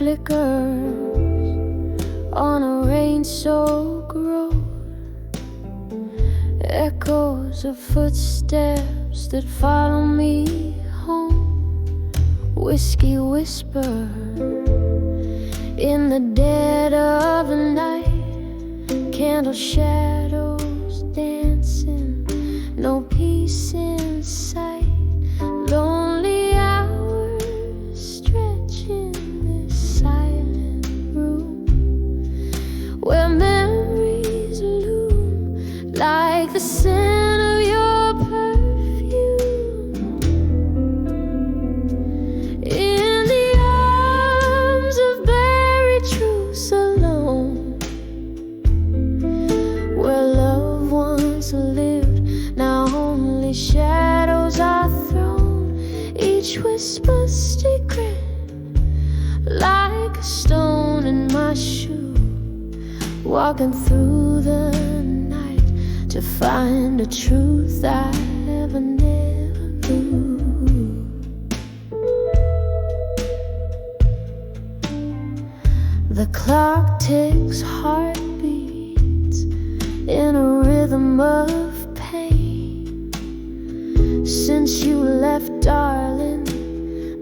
flickers on a rain-soaked road, echoes of footsteps that follow me home, whiskey whisper in the dead of the night, candle shadows dancing, no peace in sight, lonely hours stretch in this silent room where memories loom like the scent of your perfume in the arms of buried truths alone, where love once lived, now only shadows are thrown, each whisper secret like a stone in my shoe, walking through the night to find a truth I never knew. The clock ticks heartbeats in a rhythm of pain. Since you left, darling,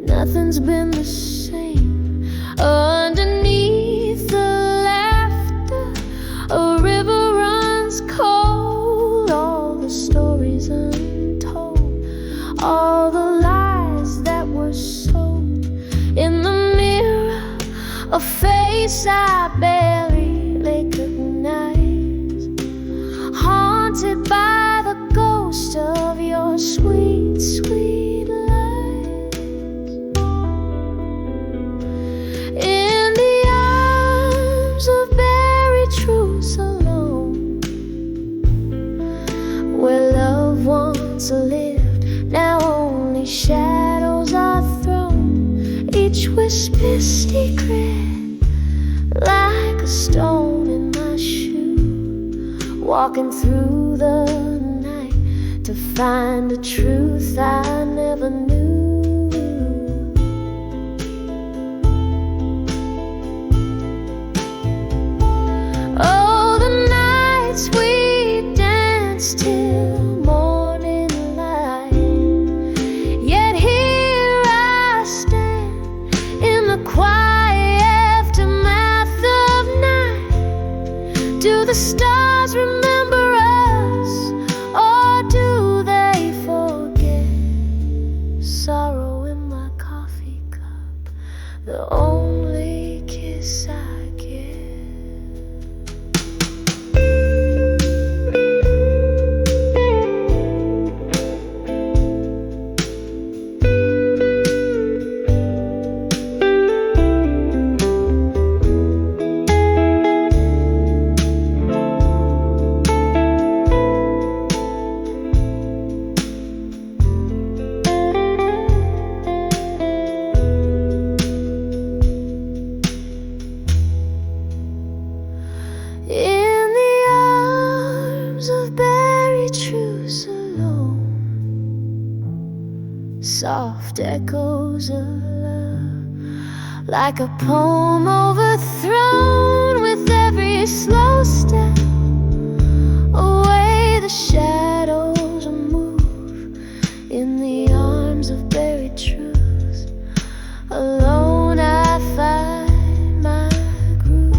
nothing's been the same. Underneath the laughter, a river runs cold. All the stories untold, all the lies that were sold. In the mirror, a face I barely recognize, haunted by the ghost of your sweet, sweet lies. In the arms of buried truths alone, where love once lived, now only shadows are thrown, each whisper secret like a stone in my shoe, walking through the night to find a truth I never knew. Oh, the nights we danced till morning light, yet here I stand in the quiet aftermath of night. Do the stars remember us, or do they forget? Sorrow in my coffee cup, the only kiss I get. In the arms of buried truths alone, soft echoes of love, like a poem overthrown with every slow step. Away the shadows move in the arms of buried truths. Alone I find my groove.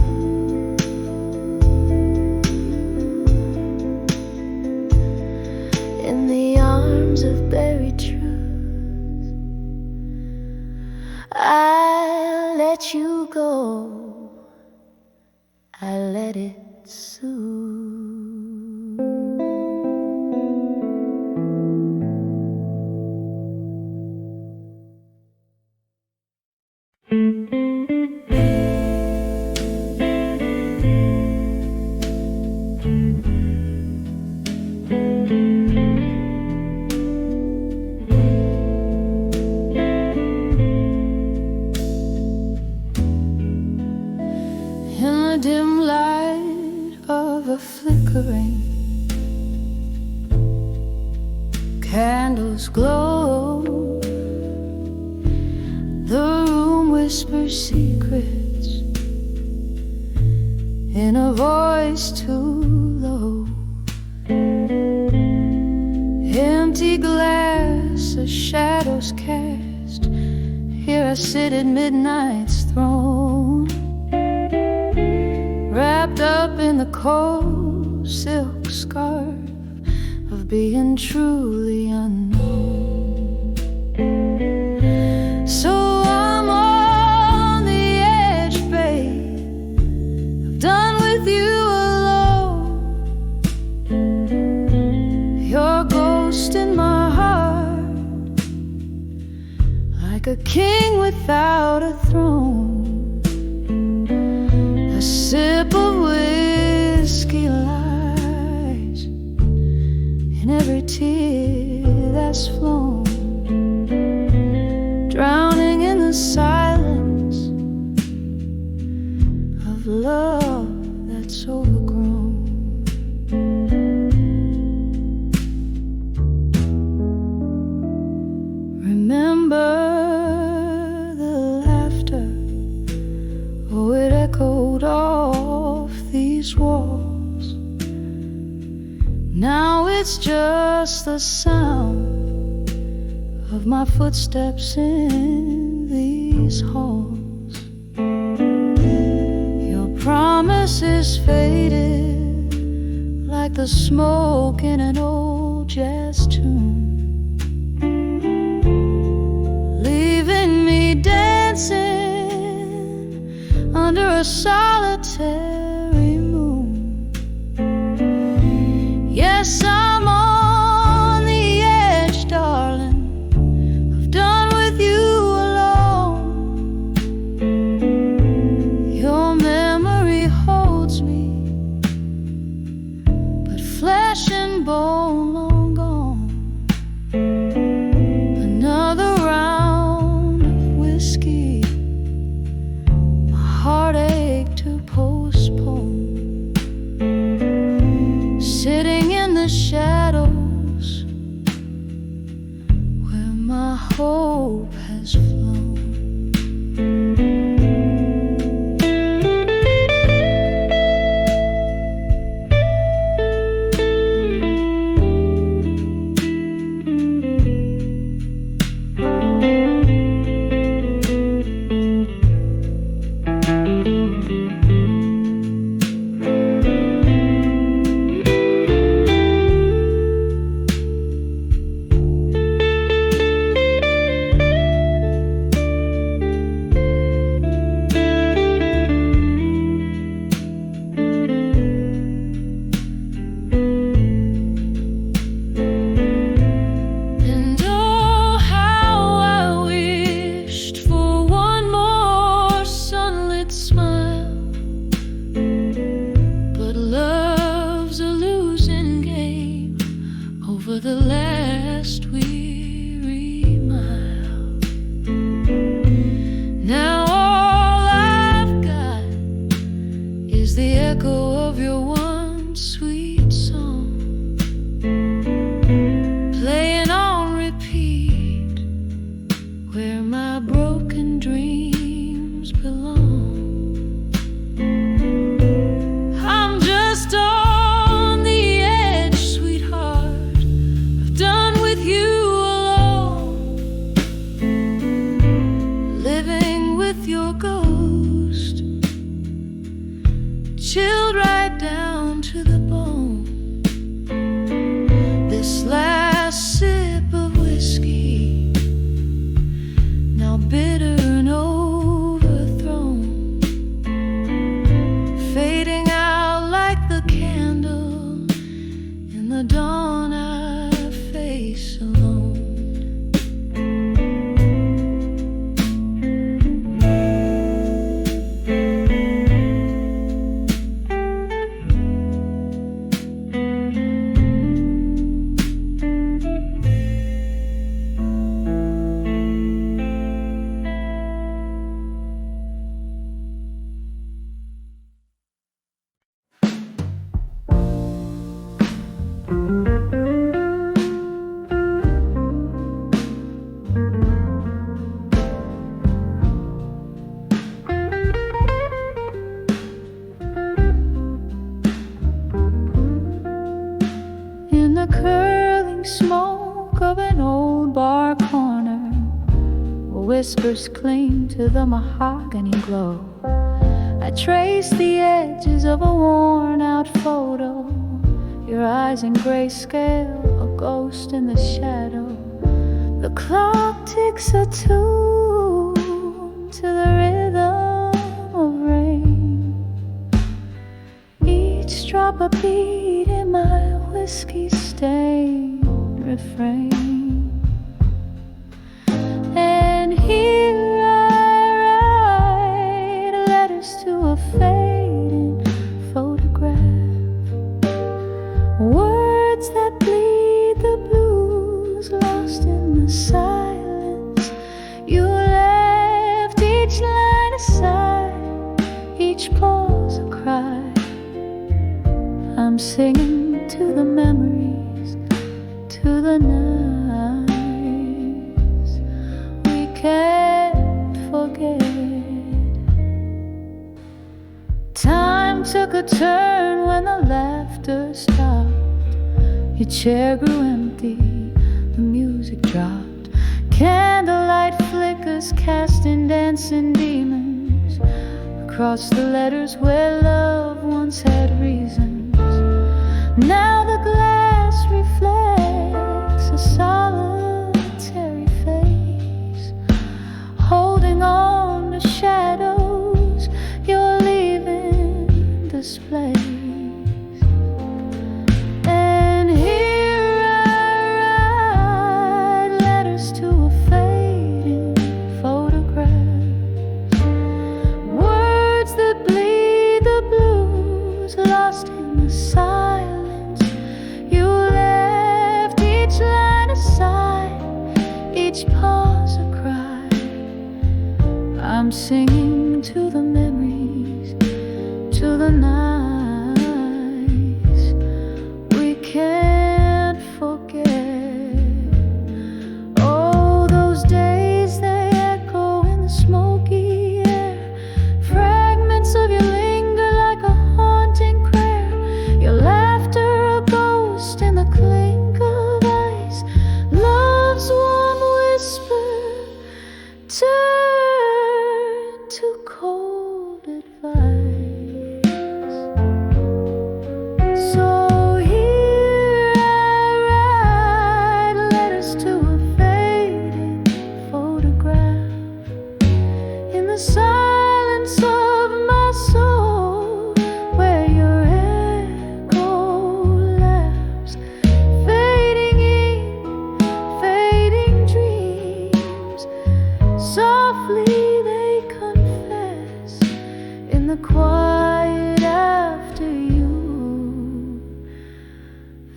In the arms of buried truths, I let you go, I let it soothe. In the dim light of a flickering, candles glow. The room whisper secrets in a voice too low. Empty glass, a shadows cast. Here I sit at midnight's throne, wrapped up in the cold silk scarf of being truly unknown. So I'm on the edge, babe. I'm done with you alone. You're a ghost in my heart, like a king without a throne. A sip of whiskey lies in every tear that's flown, drowning in the silence of love that's overgrown. Remember the laughter, oh, it echoed off these walls. Now it's just the sound of my footsteps in these halls. Your promise is faded like the smoke in an old jazz tune, leaving me dancing under a solitary moon. Yes, I'm on the edge, darling. I've done with you alone. Your memory holds me, but flesh and bone long gone. Another round of whiskey, my heartache to postpone. Sitting in the shadows whispers cling to the mahogany glow. I trace the edges of a worn-out photo, your eyes in grayscale, a ghost in the shadow. The clock ticks a tune to the rhythm of rain, each drop a beat in my whiskey-stained refrain. And here I write letters to a fading photograph, words that bleed the blues, lost in the silence. You left each line aside, each pause a cry. I'm singing to the memories, to the nights we can't forget. Time took a turn when the laughter stopped. Your chair grew empty, the music dropped. Candlelight flickers casting dancing demons across the letters where love once had reasons. Now the glass reflects a solitary face, holding on to shadows you're leaving this place. And here I write letters to a fading photograph, words that bleed the blues, lost in the silence. You left each line aside, each pause a cry. I'm singing to the memories, to the nights we can't forget. Oh, those days they echo in the smoky air. Fragments of you linger like a haunting prayer. Your laughter a ghost in the clink of ice. Love's warm whisper turn to cold advice. So here I write letters to a fading photograph, in the silence of my soul, where your echo laughs, fading in, fading dreams. Softly they confess in the quiet after you.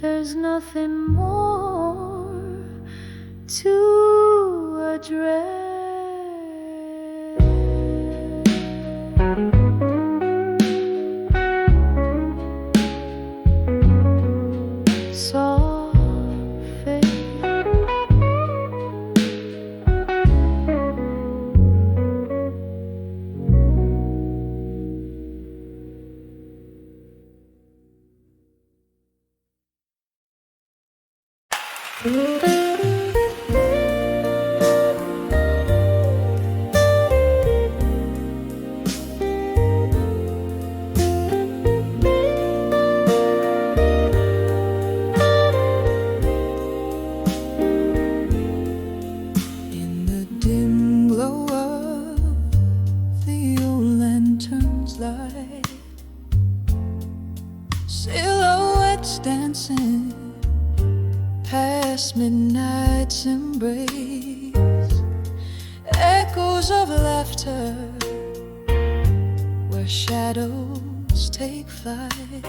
There's nothing more to address. Soft fade. In the dim glow of the old lantern's light, silhouettes dancing past midnight's embrace, echoes of laughter where shadows take flight.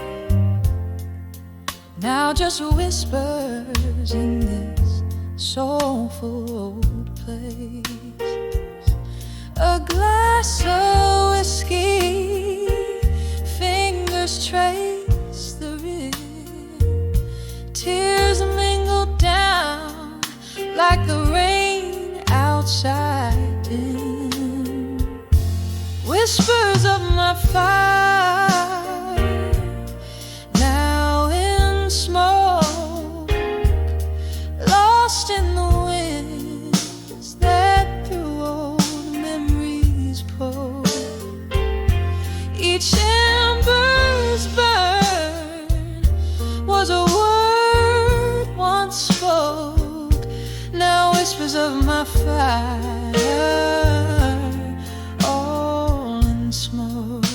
Now just whispers in this soulful old place. A glass of whiskey, fingers trace the rim, tears mingle down like the rain outside dim. Whispers of my fire, now in smoke, lost in the winds that threw Each ember's burn was a word once spoke, now whispers of my fire, all in smoke.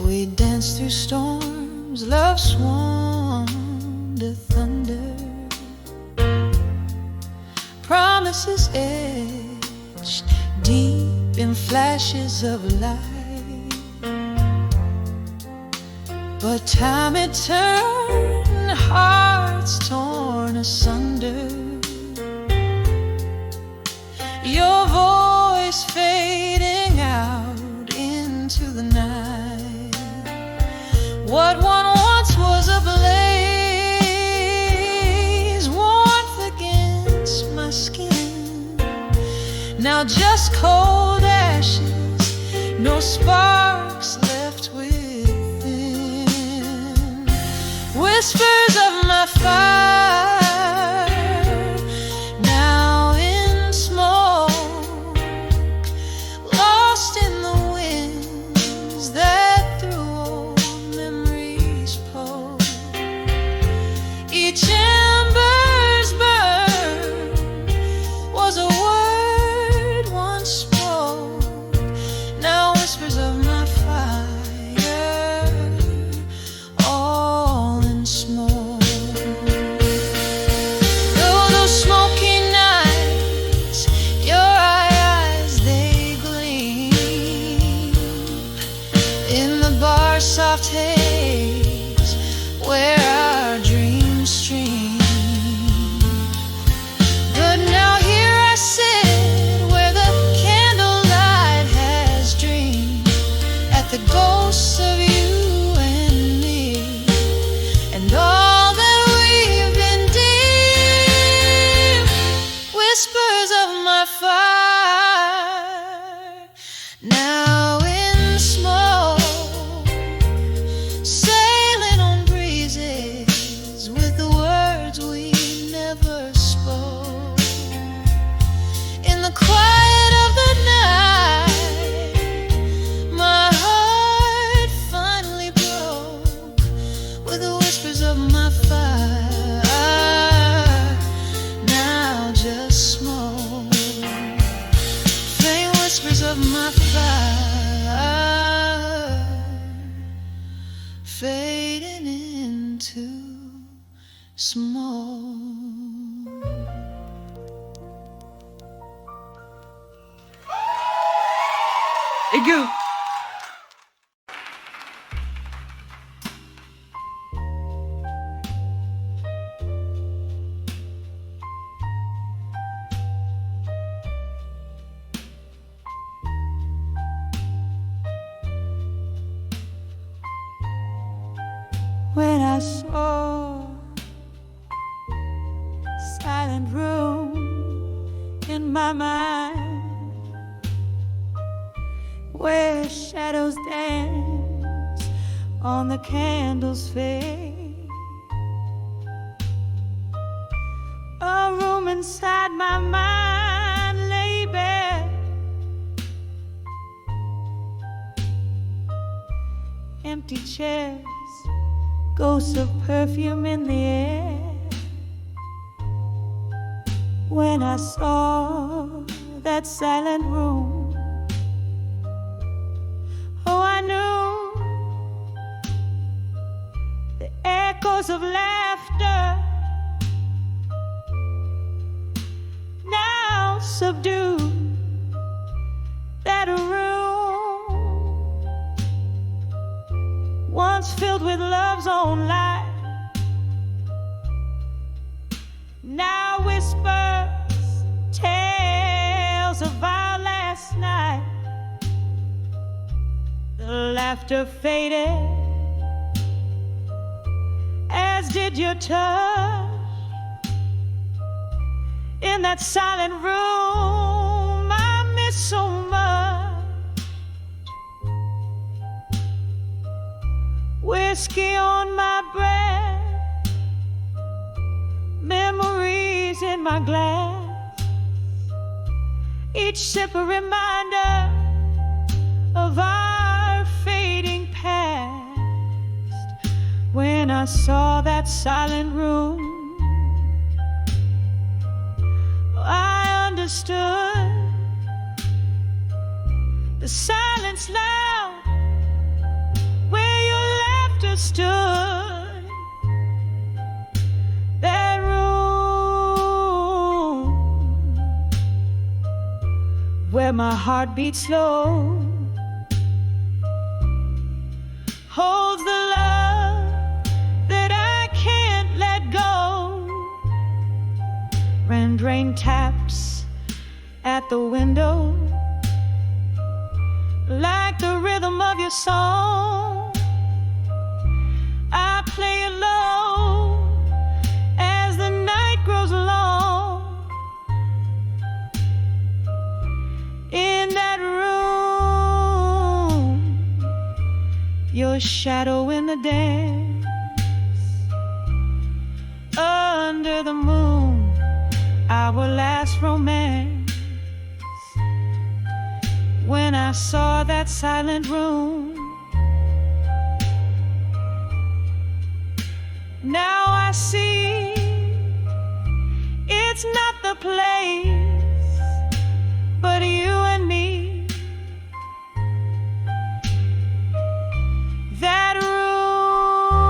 We danced through storms, love swung to thunder, promises etched deep in flashes of light. But time had turned hearts torn asunder. Your voice fading out into the night. What one once was a blaze, warmth against my skin, now just cold ashes, no sparks left within. Whispers of my fire, now in smoke, lost in the winds that through old memories poke. Each ember's burn was a word once spoke, now whispers of my fire, all in smoke. Though those smoky nights, your eyes they gleam in the bar's soft haze where our dreams stream. But now here I sit where the candlelight has dreamed, at the ghosts of you and me, and all that we've been deep. Whispers of my fire, now in smoke, sailing on breezes with the words we never spoke. In the quiet of the night, my heart finally broke with the whispers of my fire, now just smoke. Faint whispers of my fire, fading into smoke. Aigu. When I saw silent room in my mind, where shadows dance on the candle's face, a room inside my mind lay bare, empty chairs, ghosts of perfume in the air. When I saw that silent room, oh, I knew the echoes of laughter now subdued that room once filled with love's own light, now whispers tales of our last night. The laughter faded, as did your touch. In that silent room I miss so much. Whiskey on my breath, memories in my glass, each sip a reminder of our saw that silent room, I understood the silence loud where your laughter stood. That room where my heart beats slow holds the love that I can't let go. Rain taps at the window like the rhythm of your song. I play it low as the night grows long. In that room, your shadow in the dance. Under the moon, our last romance. When I saw that silent room, now I see it's not the place, but you and me. That room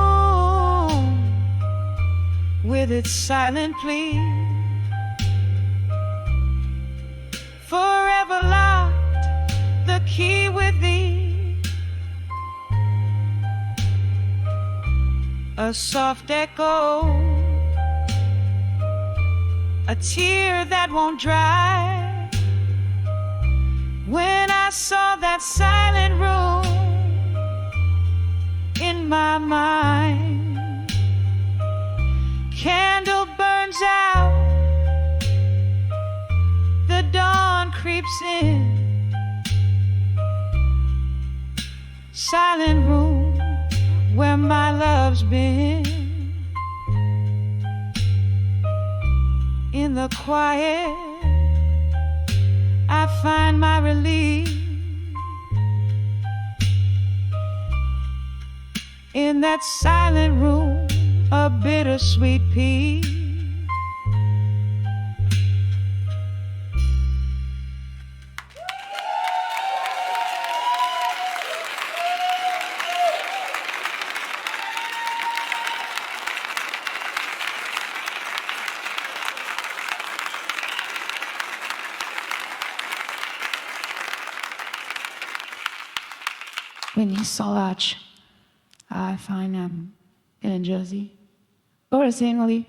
with its silent plea, forever locked, the key with thee. A soft echo, a tear that won't dry. When I saw that silent room in my mind, candle burns out, the dawn creeps in. Silent room where my love's been. In the quiet, I find my relief. In that silent room, a bittersweet peace. Whitney Solach. I find in Jersey. Or St.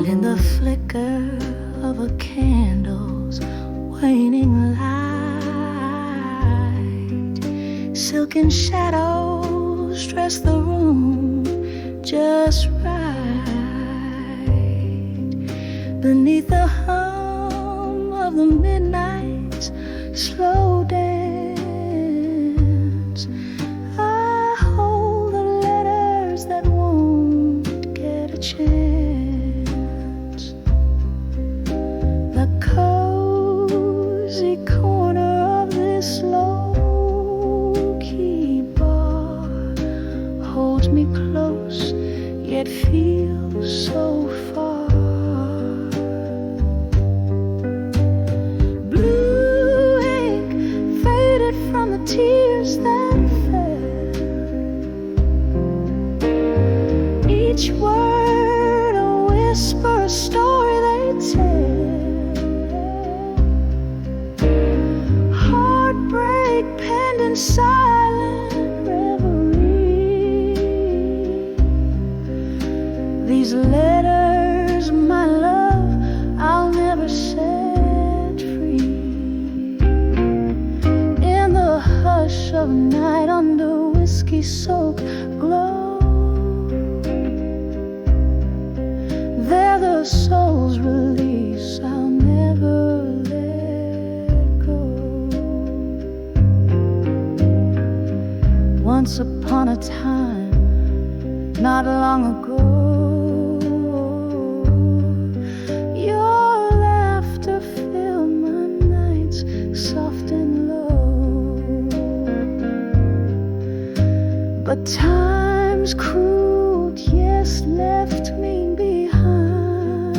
In the flicker of a candle's waning light, silken shadows dress the room just right. Beneath the hum of the midnight's slow dance, I hold the letters that won't get a chance. Cozy corner of this low-key bar holds me close, yet feels so far. Blue ink faded from the tears that fell. Each word a whisper, a story they tell. Heartbreak penned in silent reverie. These letters, my love, I'll never set free. In the hush Once upon a time, not long ago, your laughter filled my nights soft and low. But time's cruel, yes, left me behind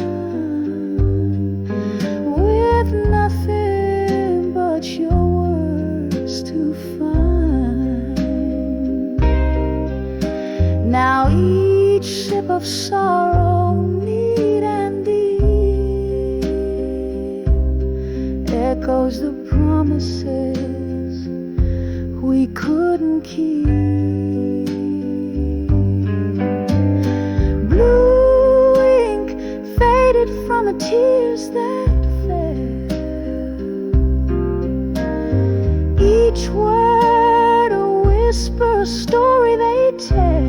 with nothing but your words to find. Now each sip of sorrow, neat and deep, echoes the promises we couldn't keep. Blue ink faded from the tears that fell. Each word a whisper, a story they tell.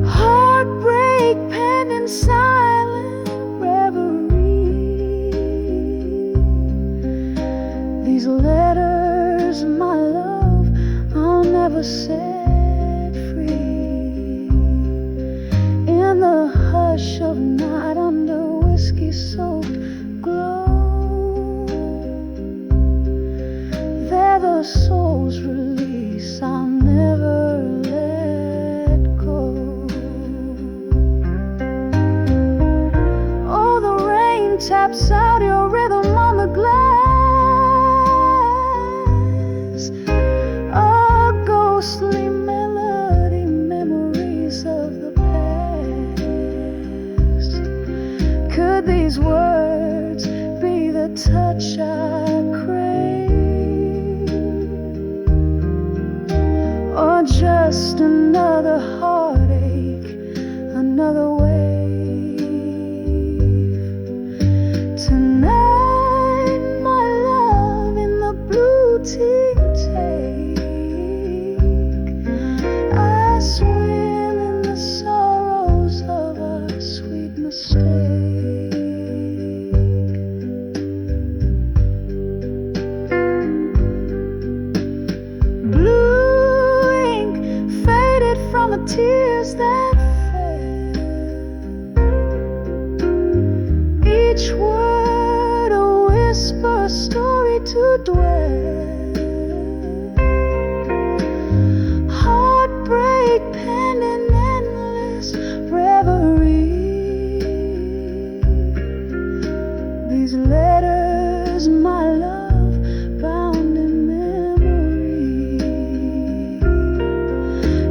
Heartbreak penned in silent reverie. These letters, my love, I'll never set free. In the hush of night, under whiskey-soaked glow, they're the soul's release I'll never let go. Oh, the rain taps out your rhythm on the glass, a ghostly melody, memories of the past. Could these words be the touch I crave, or just another heartache, another wave? Tonight, my love, in the blue tea take, I swim in the sorrows of our sweet mistake. Blue ink faded from the tears that fell. Each word a whisper, a story to dwell. Heartbreak penned in endless reverie. These letters, my love, bound in memory.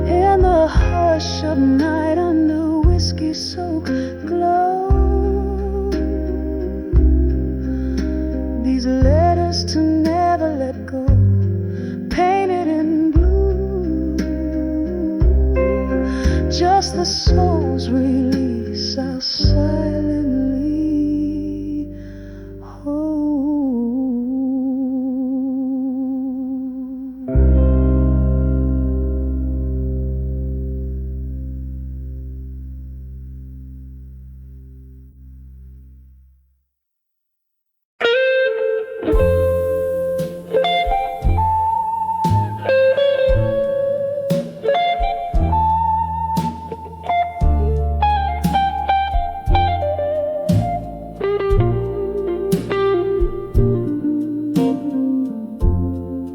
In the hush of night, under whiskey-soaked glow, these letters to never let go, painted in blue, just the soul's release I'll silently hold.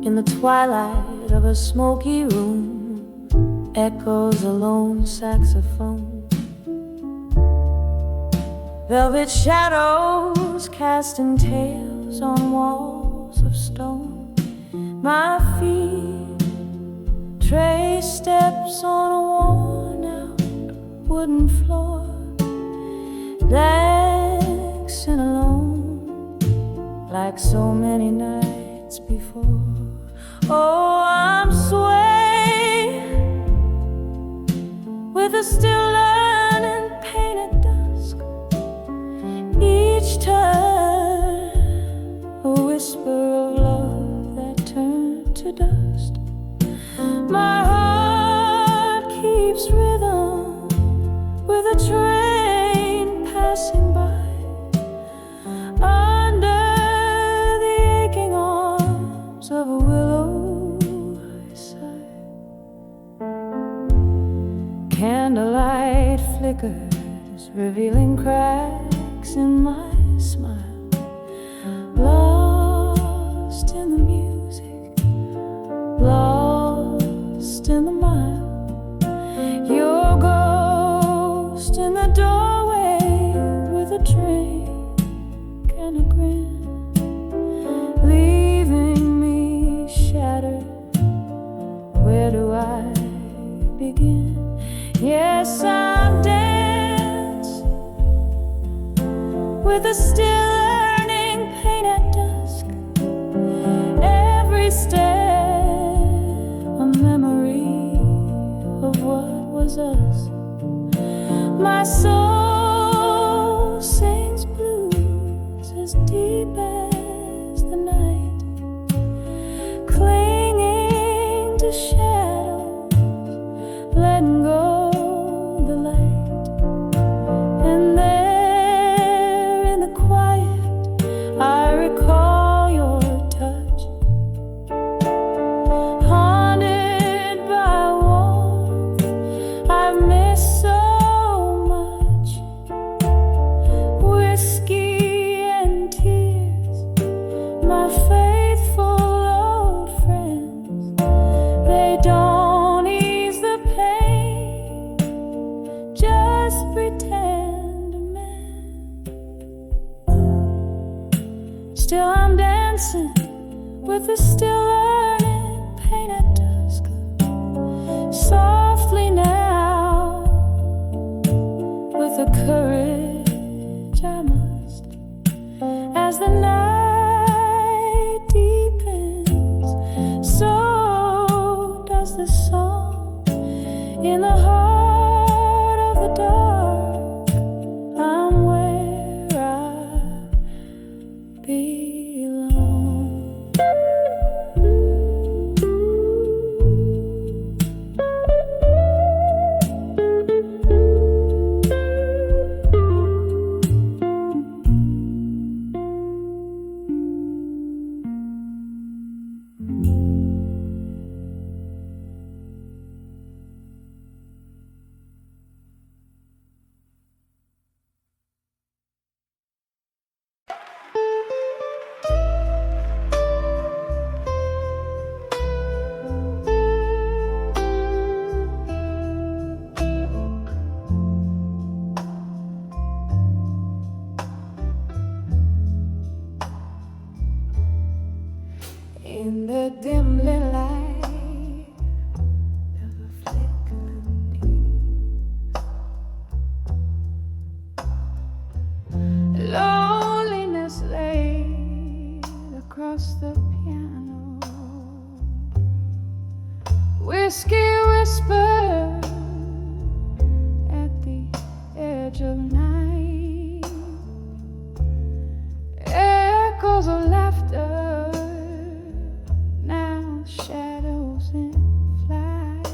In the twilight of a smoky room, echoes a lone saxophone. Velvet shadows casting tales on walls of stone. My feet trace steps on a worn-out wooden floor, dancing alone like so many nights before. Oh, I'm swaying with a still learning pain at dusk. Each turn a whisper of love that turned to dust. My heart keeps rhythm with a train passing by. Under the aching arms of a willow finding cracks in my smile, lost in the music, lost in the mile. Your ghost in the doorway with a drink and a grin, leaving me shattered. Where do I begin? Yes, I'm dancing with a still earning pain at dusk. Every step a memory of what was us. My soul sings blues as deep as the night, clinging to shadows, letting go the light. And there in the quiet I recall your touch, haunted by warmth I've missed so much. Whiskey and tears, my faithful old friends, they don't ease the pain, just pretend to mend. Still I'm dancing with the still earning pain at dusk, softly now, with the courage I must. As the night deepens, so does the song. In the heart of the dark, I'm where I belong. In the dim lit light of a flickering, loneliness laid across the piano, whiskey whispered at the edge of night, echoes of laughter, shadows in flight.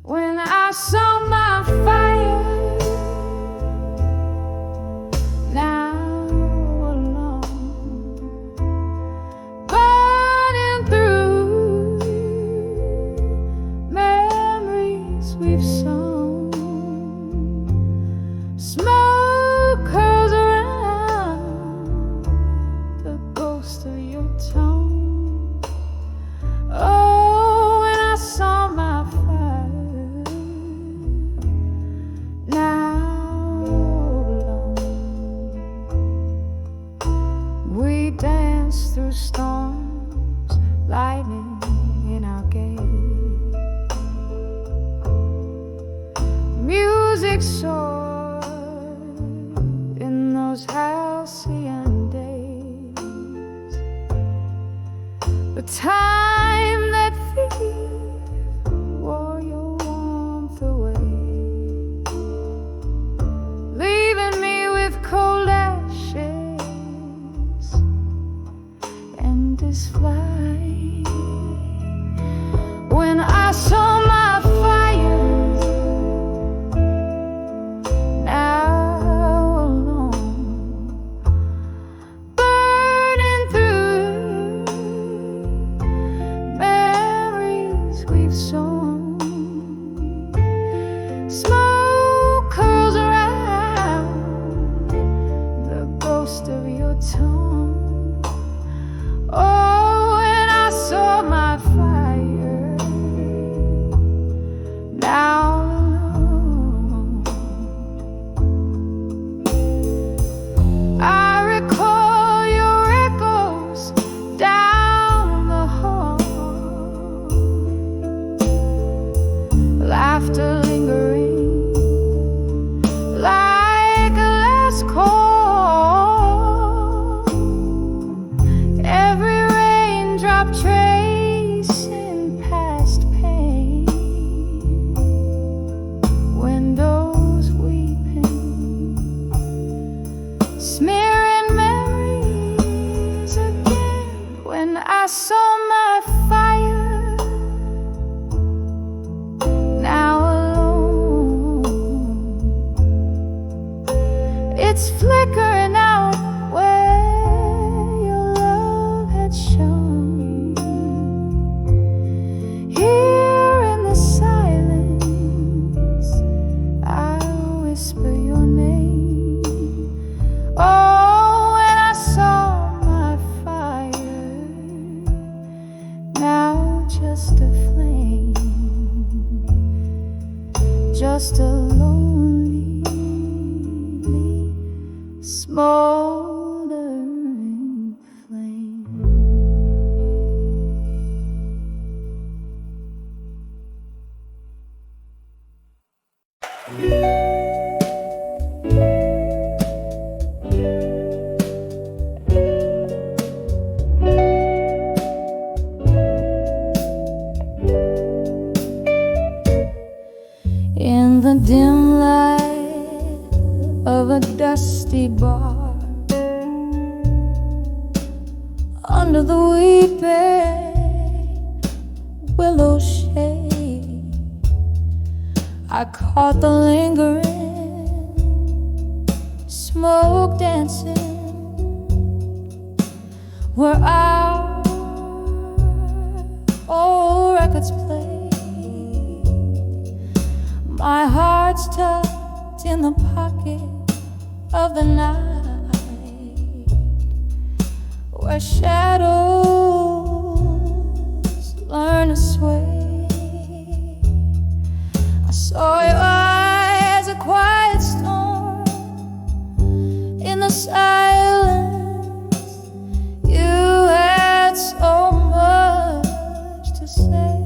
When I saw my fire, now alone, burning through memories we've sown. Smoke curls around the ghost of your tone. Oh, when I saw my fire, now alone, we danced through storms, lightning in our gait. Music soared it's flickering out where your love had shone. Here in the silence, I'll whisper your name. Oh, and I saw my fire, now just a flame, just a lonely, smoldering flame. In the dim light of a dusty bar, under the weeping willow shade, I caught the lingering smoke dancing where our old records play. My heart's tucked in the pocket of the night, where shadows learn to sway. I saw your eyes, a quiet storm in the silence. You had so much to say.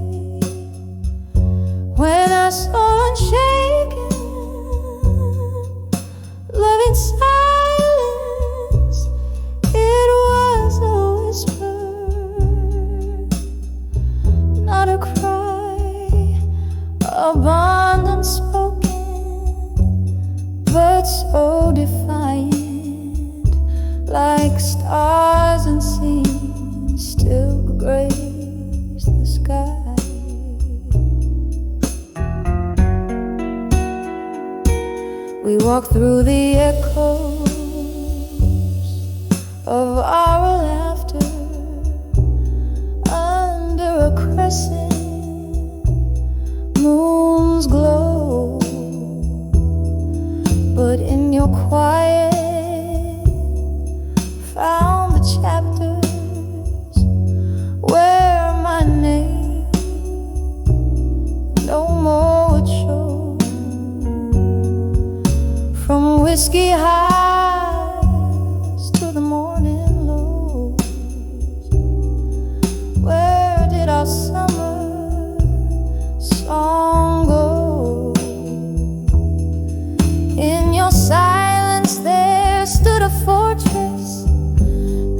When I saw unshaken, loving silence, it was a whisper, not a cry, abundant spoken, but so defiant, like stars and seas still grace the sky. We walk through the echoes of our laughter under a crescent moon's glow. But in your quiet, found the chapters where my name no more would show. From whiskey highs to the morning lows, where did our summer song go? In your silence there stood a fortress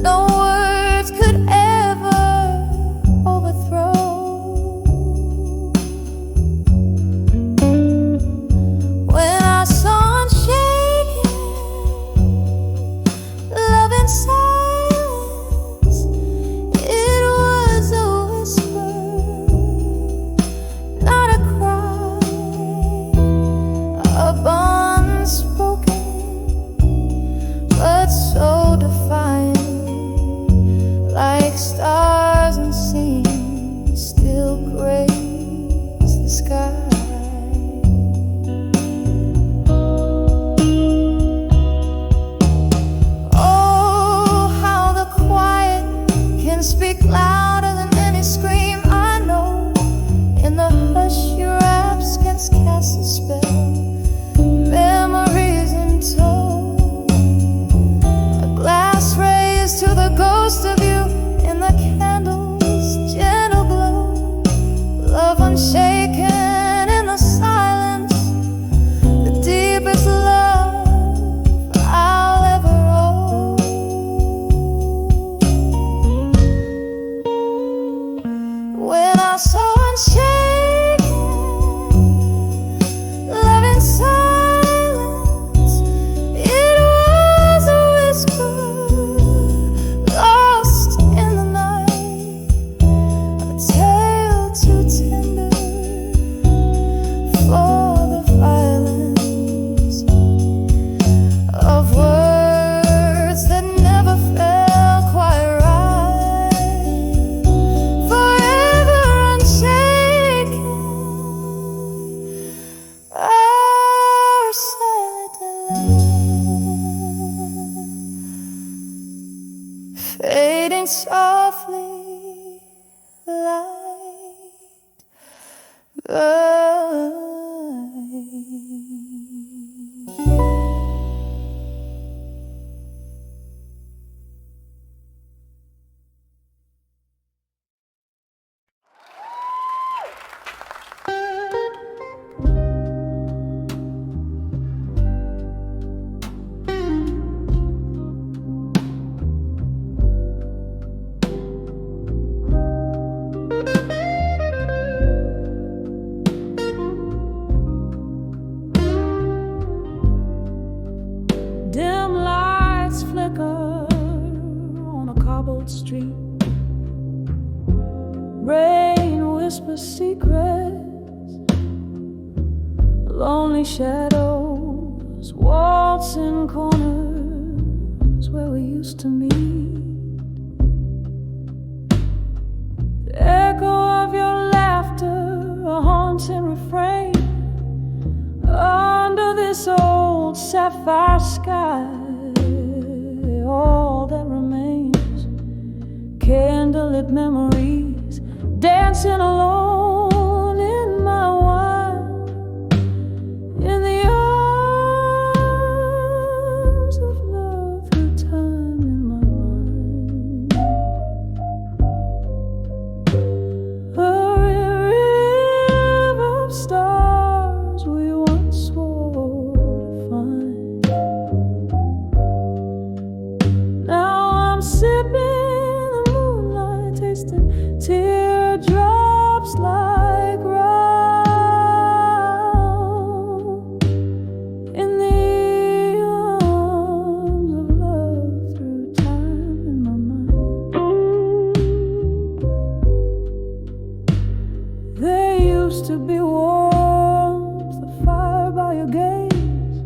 no words could ever overthrow. When I saw silence, it was a whisper, not a cry, abundant spoken, but so cobbled street. Rain whispers secrets, lonely shadows waltz in corners where we used to meet. The echo of your laughter, a haunting refrain under this old sapphire sky. All that remains, candlelit memories, dancing alone in my wine, in the arms of love through time in my mind. A river of stars we once swore to find. Now I'm sipping the moonlight, tasting teardrops like rain in the arms of love through time in my mind. There used to be warmth, the fire by your gaze.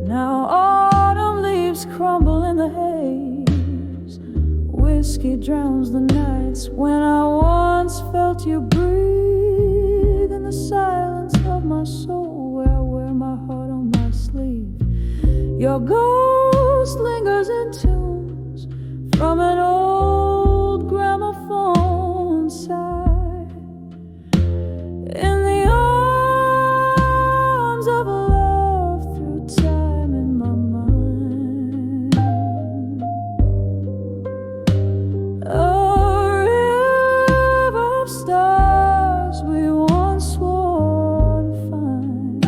Now autumn leaves crumble in the haze. Whiskey drowns the nights when I once felt you breathe in the silence of my soul, where I wear my heart on my sleeve. Your ghost lingers in tunes from an old gramophone side, in the arms of love through time in my mind. A river of stars we once swore to find.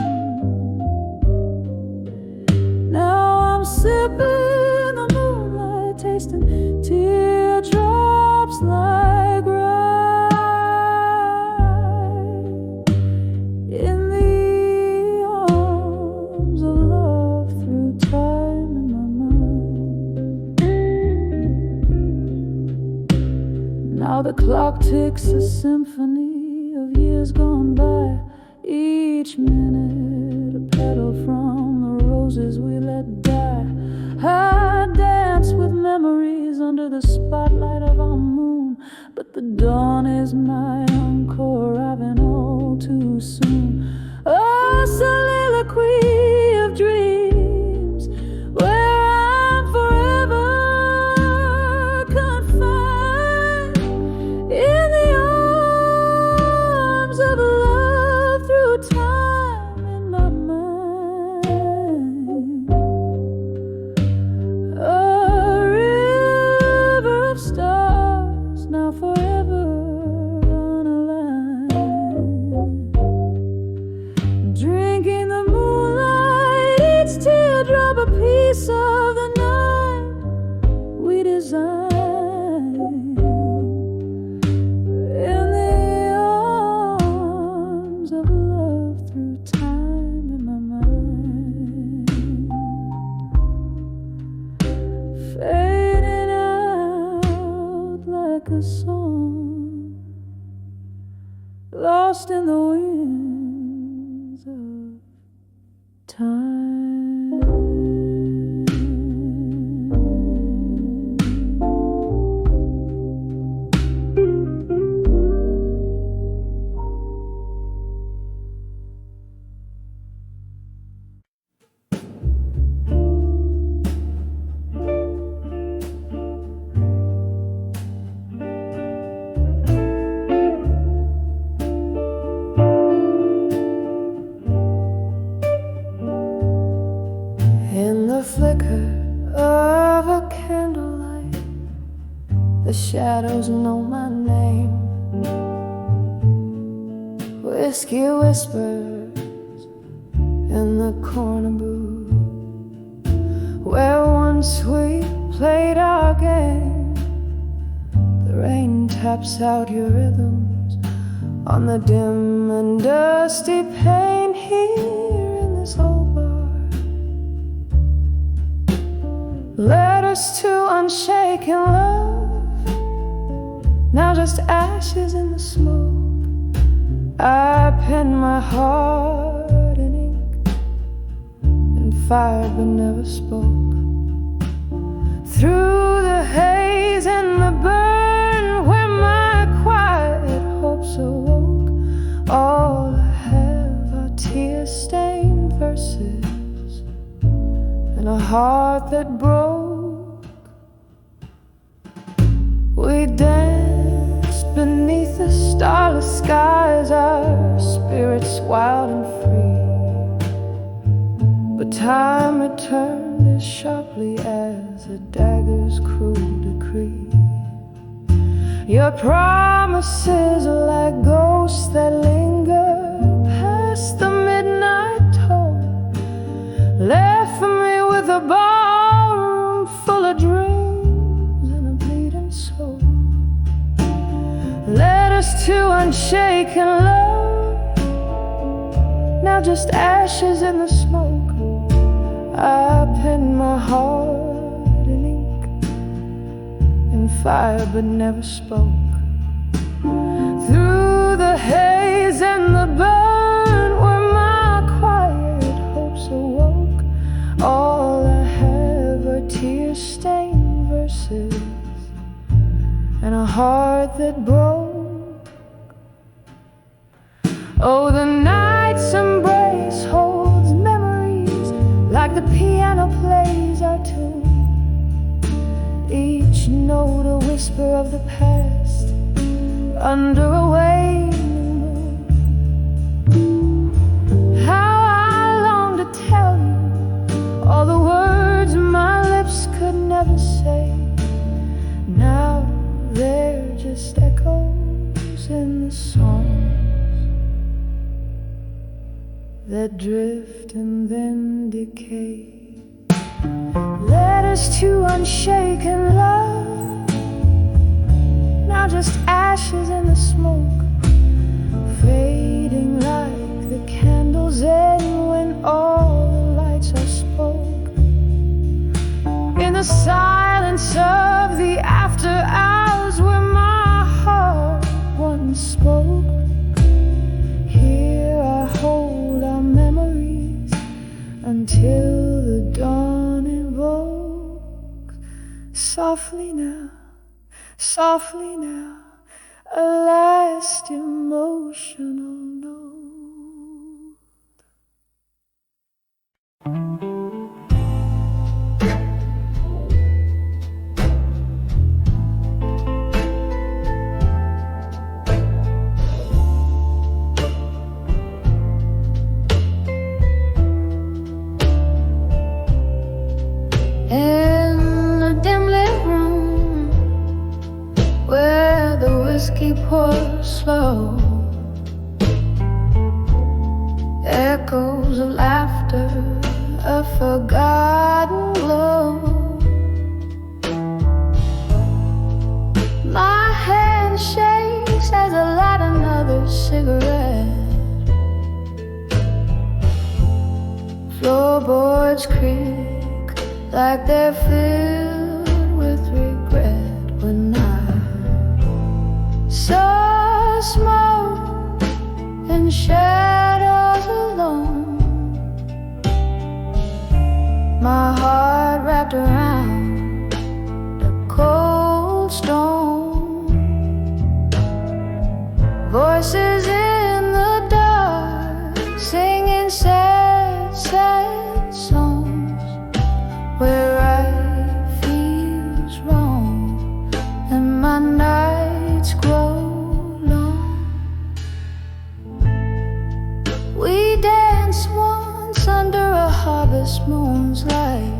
Now I'm sipping the moonlight, tasting teardrops like rain in the arms of love through time in my mind. Now the clock ticks a symphony of years gone by. Each minute a petal from the roses we let die. I dance with memories under the spotlight of our moon, but the dawn is my encore, arriving all too soon. A soliloquy of dreams where I'm forever confined in the arms of love through time in my mind. A river of stars now forever unaligned, drinking the moonlight, each teardrop a piece of the night we designed. In the arms of love through time in my mind, fading out like a song, lost in the winds of time. In the flicker of a candlelight, the shadows know my name. Whiskey whispers in the corner booth, where once we played our game. The rain taps out your rhythms on the dim and dusty pane here in this old bar. led us to unshaken love. Now just ashes in the smoke. I penned my heart in ink and fire but never spoke. Through the haze and the burn, where my quiet hopes awoke, all I have are tear-stained verses and a heart that broke. We danced beneath the starless skies, our spirits wild and free, but time returned as sharply as a dagger's cruel decree. Your promises are like ghosts that linger past the midnight toll, left me with a ballroom full of dreams and a bleeding soul. Led us to unshaken love, now just ashes in the smoke. I penned my heart in ink and fire but never spoke. Through the haze and the burn, where my quiet hopes awoke, all I have are tear-stained verses and a heart that broke. Oh, the night's embrace holds memories like the piano plays our tune, each note a whisper of the past under a waning moon. How I long to tell you all the words my lips could never say. Now they're just echoes in the songs that drift and then decay. Led us to unshaken love, now just ashes in the smoke, fading like the candles end when all the lights are spoke. In the silence of the after hours, where my heart once spoke, here I hold our memories until the dawn invokes. Softly now, a last emotional note. Whiskey pours slow, echoes of laughter, a forgotten glow. My hand shakes as I light another cigarette. Floorboards creak like they're filled with regret when I saw smoke and shadows alone. My heart wrapped around the cold stone. Voices in the dark singing sad, sad songs, where right feels wrong and my nights grow long. We danced once under a harvest moon's light.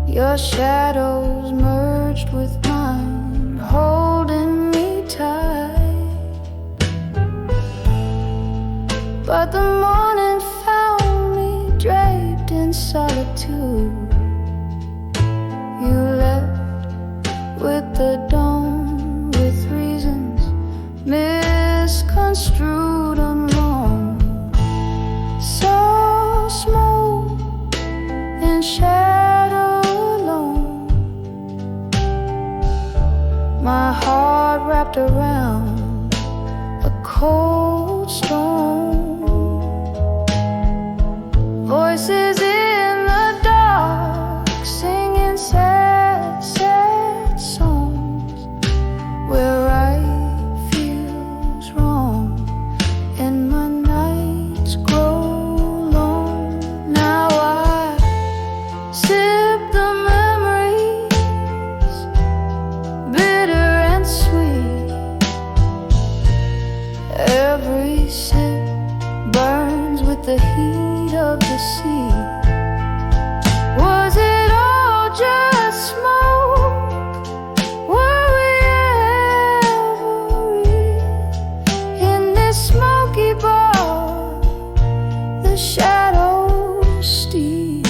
Your shadows merged with mine, holding me tight. But the morning found me draped in solitude. You left with the dawn, with reasons misconstrued and wrong. So smoke wrapped around a cold stone. Voices in the dark singing sad, sad songs where right feels wrong and my nights grow long. Now I sip the memories, bitter and sweet. Every sip burns with the heat of the sea. Was it all just smoke? Were we ever real? In this smoky bar, the shadows steal.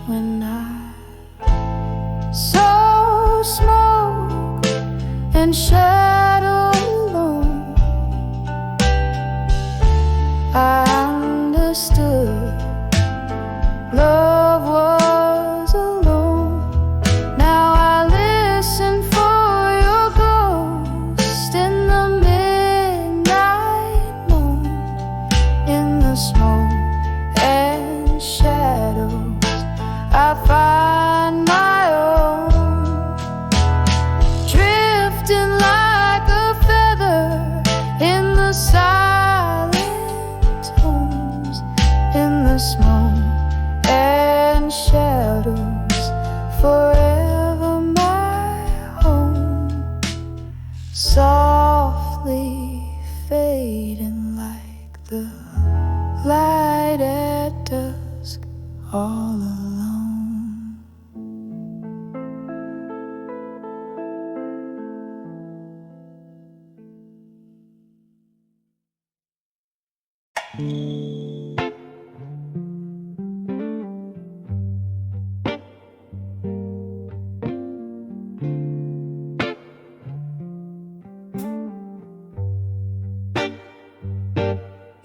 When I saw smoke and shadow alone, I understood love was alone. Now I listen for your ghost in the midnight moon, in the smoke and shadows. I find my own, drifting like a feather in the silent homes, in the smoke and shadows, forever my home. Softly fading like the light at dusk, all alone.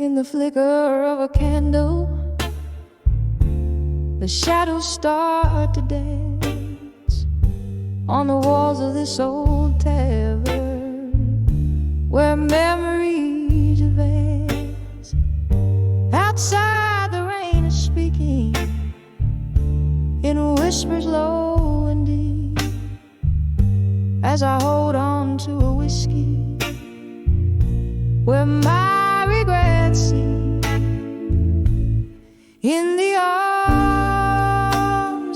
In the flicker of a candle, the shadows start to dance on the walls of this old tavern where memories advance. Outside the rain is speaking in whispers low and deep as I hold on to a whiskey where my regrets sleep. In the arms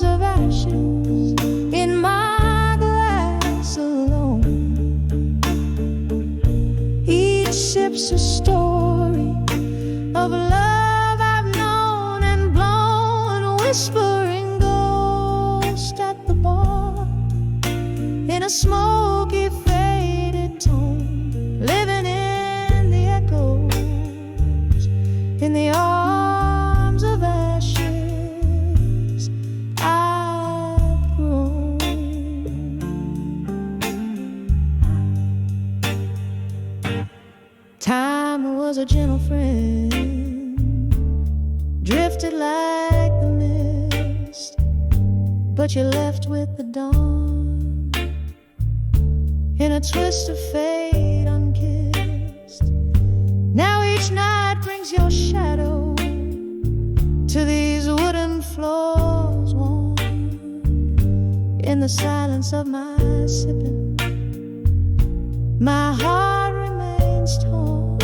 of ashes, in my glass alone, each sip's a story of love I've known and blown, whispering ghost at the bar in a smoky faded tone, living in the echoes, in the arms of ashes I've grown. Time was a gentle friend, drifted like the mist, but you left with the dawn in a twist of fate unkissed. Now each night brings your shadow to these wooden floors warm. In the silence of my sipping, my heart remains torn.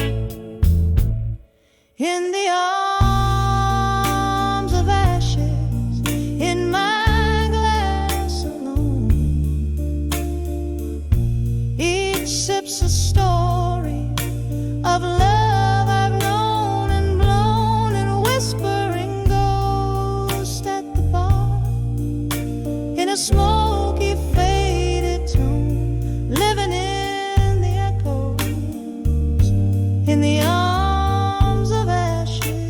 In the arms of ashes, in my glass alone, each sip's a story of love I've known and blown, and whispering ghost at the bar in a smoky faded tone, living in the echoes, in the arms of ashes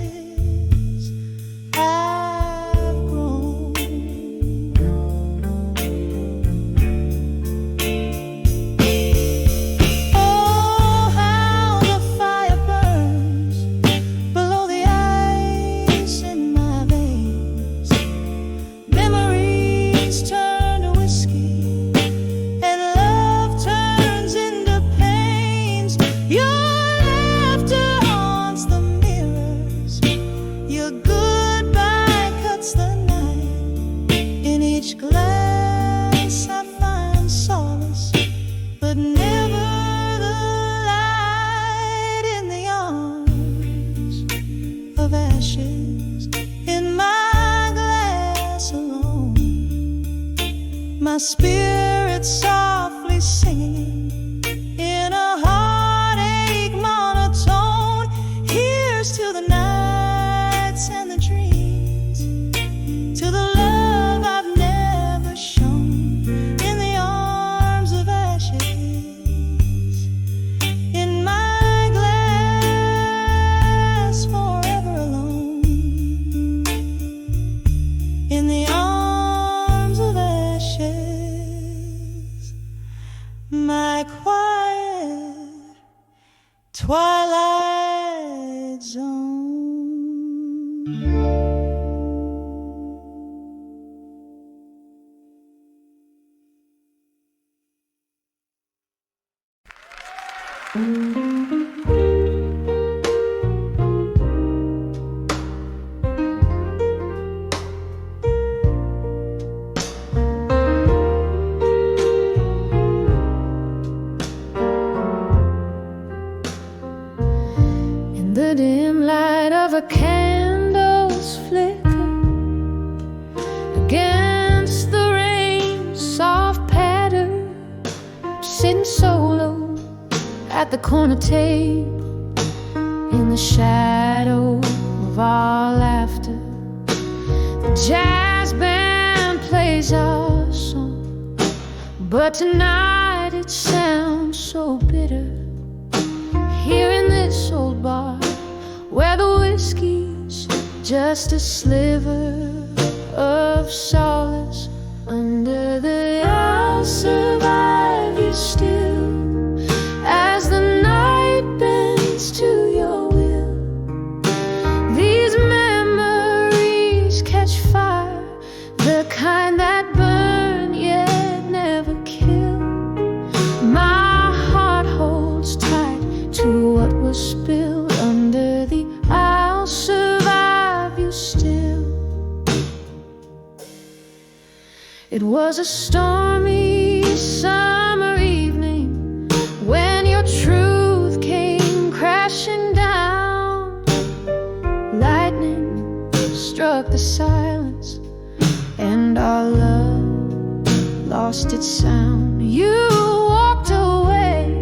ashes in my glass alone. My spirit softly singing in a heartache monotone. Here's to the nights and the dreams, to the love I've never shown in the arms of ashes. In my glass, forever alone, in the arms of ashes, my quiet twilight zone. In the dim light of a candle's flicker, against the rain's soft patter, sitting solo at the corner table, in the shadow of our laughter. The jazz band plays our song, but tonight it sounds so bitter. Here in this old bar, where the whiskey's just a sliver of solace, under the I'll survive you still, as the night bends to your will. These memories catch fire, the kind that burn yet never kill. My heart holds tight to what was spilled under the I'll survive you still. It was a stormy summer evening when your truth came crashing down. Lightning struck the silence and our love lost its sound. You walked away,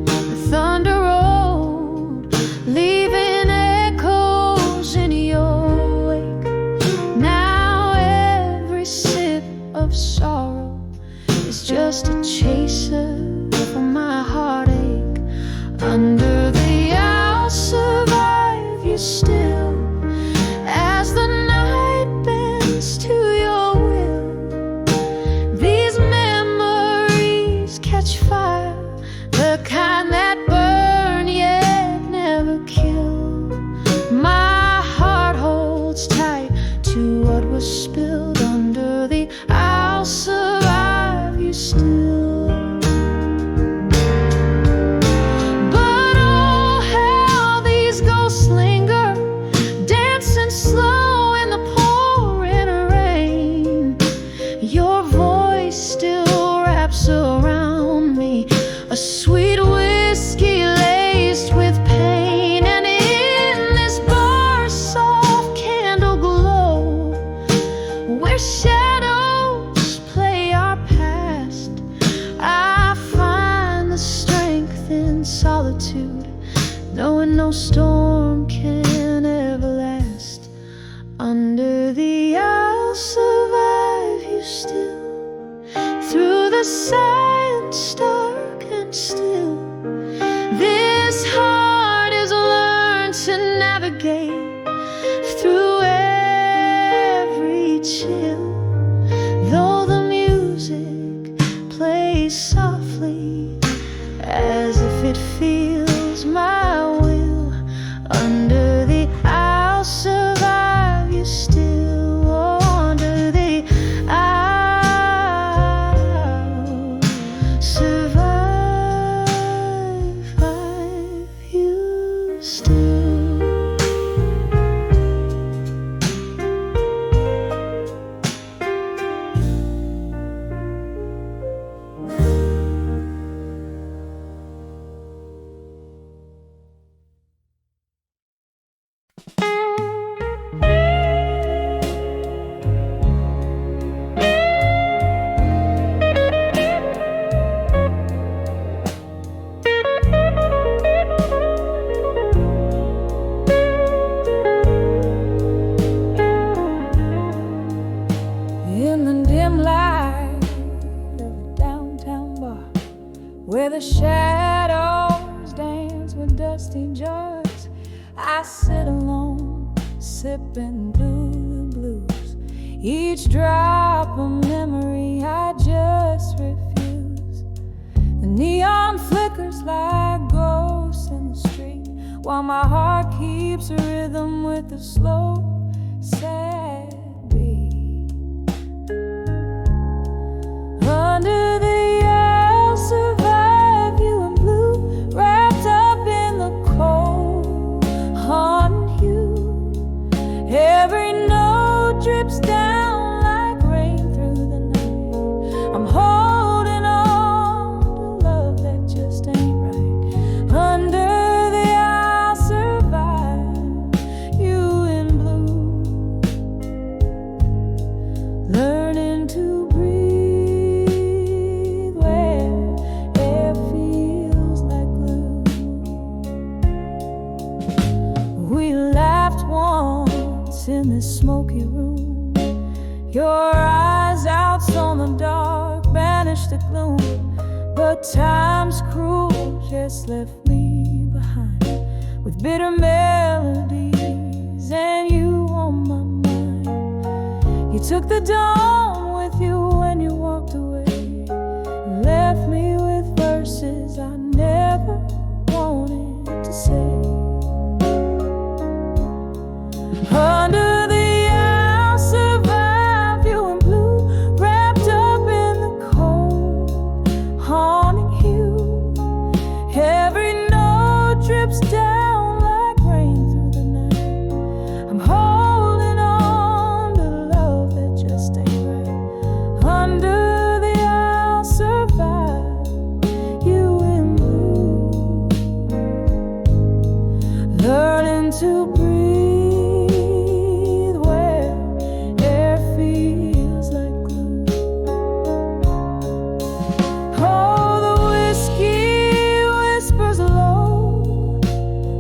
the thunder rolled, leaving echoes in your wake. Now every sip of sorrow is just a chaser for my heartache. Under the I'll survive you still, as the night bends to your will. These memories and blue blues. Each drop a memory I just refuse. The neon flickers like ghosts in the street, while my heart keeps a rhythm with a slow, sad beat. Under the I'll survive you in blue, wrapped up in the cold, haunting you. Every note drips down like rain through the night. I'm holding on to love that just ain't right. Under the I'll survive you in blue, learning to breathe where air feels like glue. We laughed once in this smoky room. Your eyes out on the dark banished the gloom, but time's cruel just left me behind with bitter melodies and you on my mind. You took the dawn with you when you walked away, and left me with verses I never wanted to say. Under the I'll survive you in blue, wrapped up in the cold, haunting you. Every note drips down like rain through the night. I'm holding on to love that just ain't right. Under the I'll survive you in blue, learning to breathe where air feels like glue. Oh, the whiskey whispers low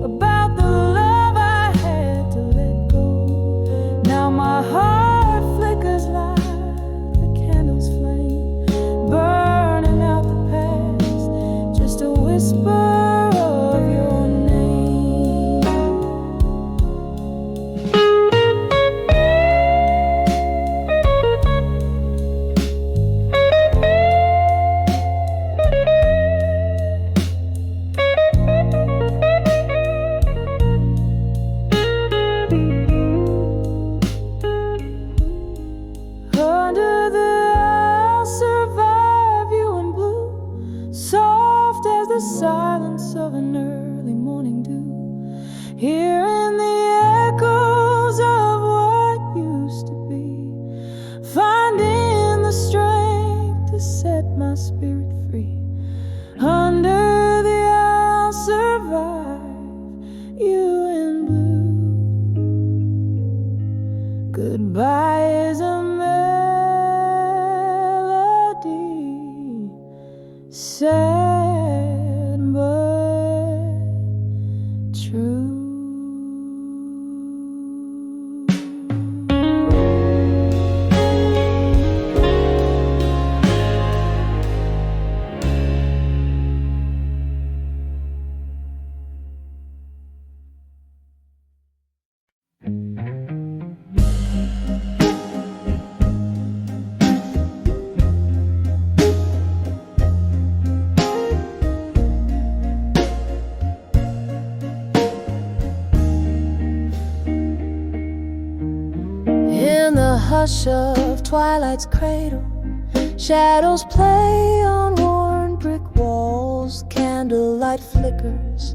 about the love I had to let go. Now my heart flickers like the candle's flame, burning out the past, just a whisper of your name. Under the I'll survive you in blue, soft as the silence of an early morning dew, hearing the echoes of what used to be, finding the strength to set my spirit free. Under the I'll survive you in blue. Goodbye is a melody, sad but true. In the hush of twilight's cradle, shadows play on worn brick walls. Candlelight flickers,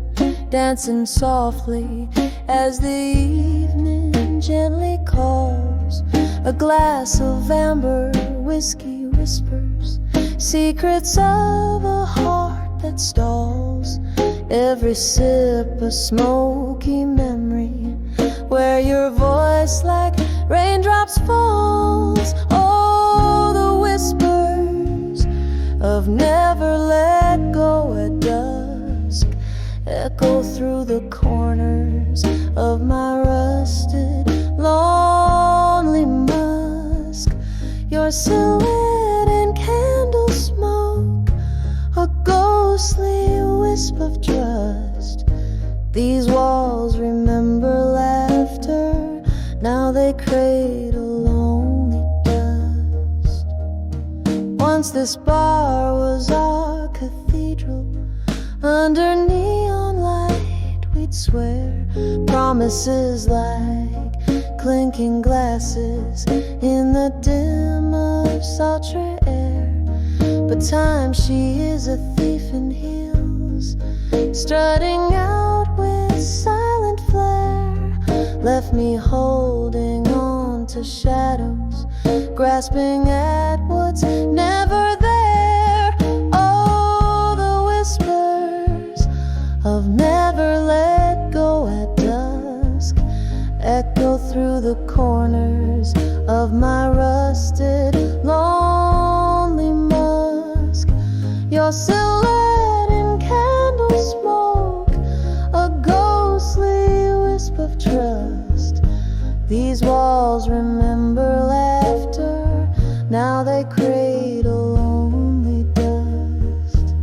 dancing softly as the evening gently calls. A glass of amber whiskey whispers secrets of a heart that stalls. Every sip a smoky memory, where your voice like raindrops falls. Oh, the whispers of never let go at dusk echo through the corners of my rusted, lonely musk. Your silhouette in candle smoke, a ghostly wisp of trust. These walls remember laughter, now now they cradle only dust. Once this bar was our cathedral. Under neon light we'd swear promises like clinking glasses in the dim of sultry air. But time, she is a thief in heels, strutting out with silent flair, left me holding on to shadows, grasping at what's never there. Oh, the whispers of never let go at dusk echo through the corners of my rusted, lonely musk. Your silhouette in candle smoke, a ghostly wisp of trust. These walls remember laughter, now they cradle only dust.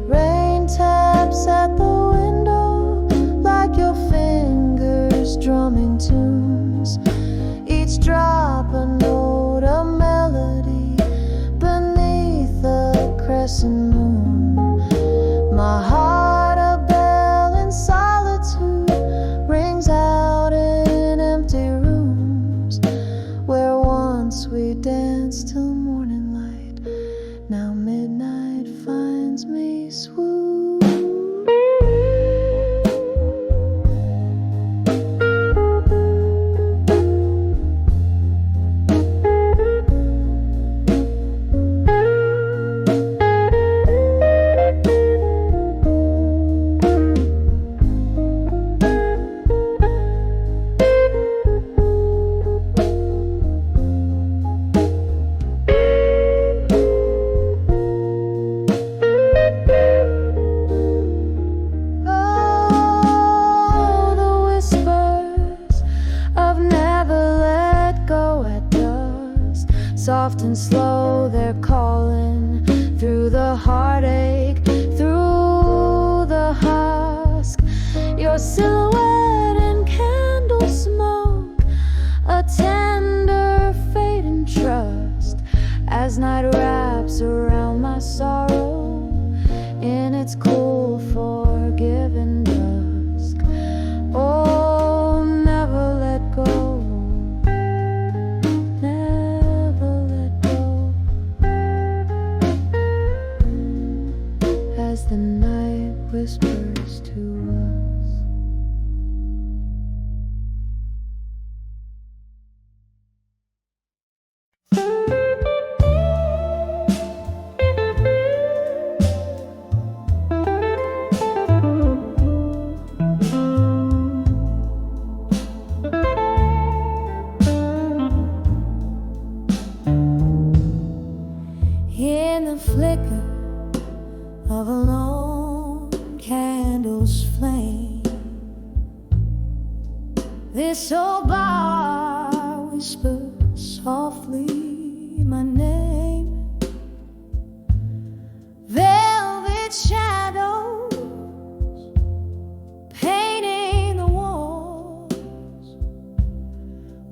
Rain taps at the window like your fingers drumming tunes, each drop a note, a melody beneath a crescent moon. My heart, a bell in solitude, rings out in empty rooms where once we danced till morning light. Now midnight finds me swoon. Soft and slow, they're calling through the heartache, through the husk. Your silhouette in candle smoke, a tender fate and trust, as night wraps around my sorrow in its cool, forgiving dusk. Oh, never let go. The night whispers to us. In the flicker of a lone candle's flame, this old bar whispers softly my name. Velvet shadows painting the walls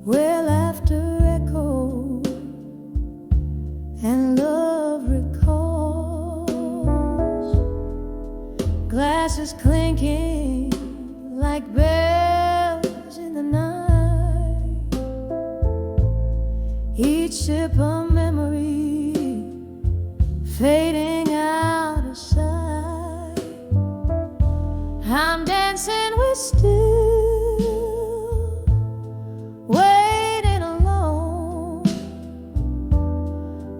where laughter echoes and love recalls. Glasses clinking like bells in the night, each sip a memory fading out of sight. I'm dancing with still, waiting alone,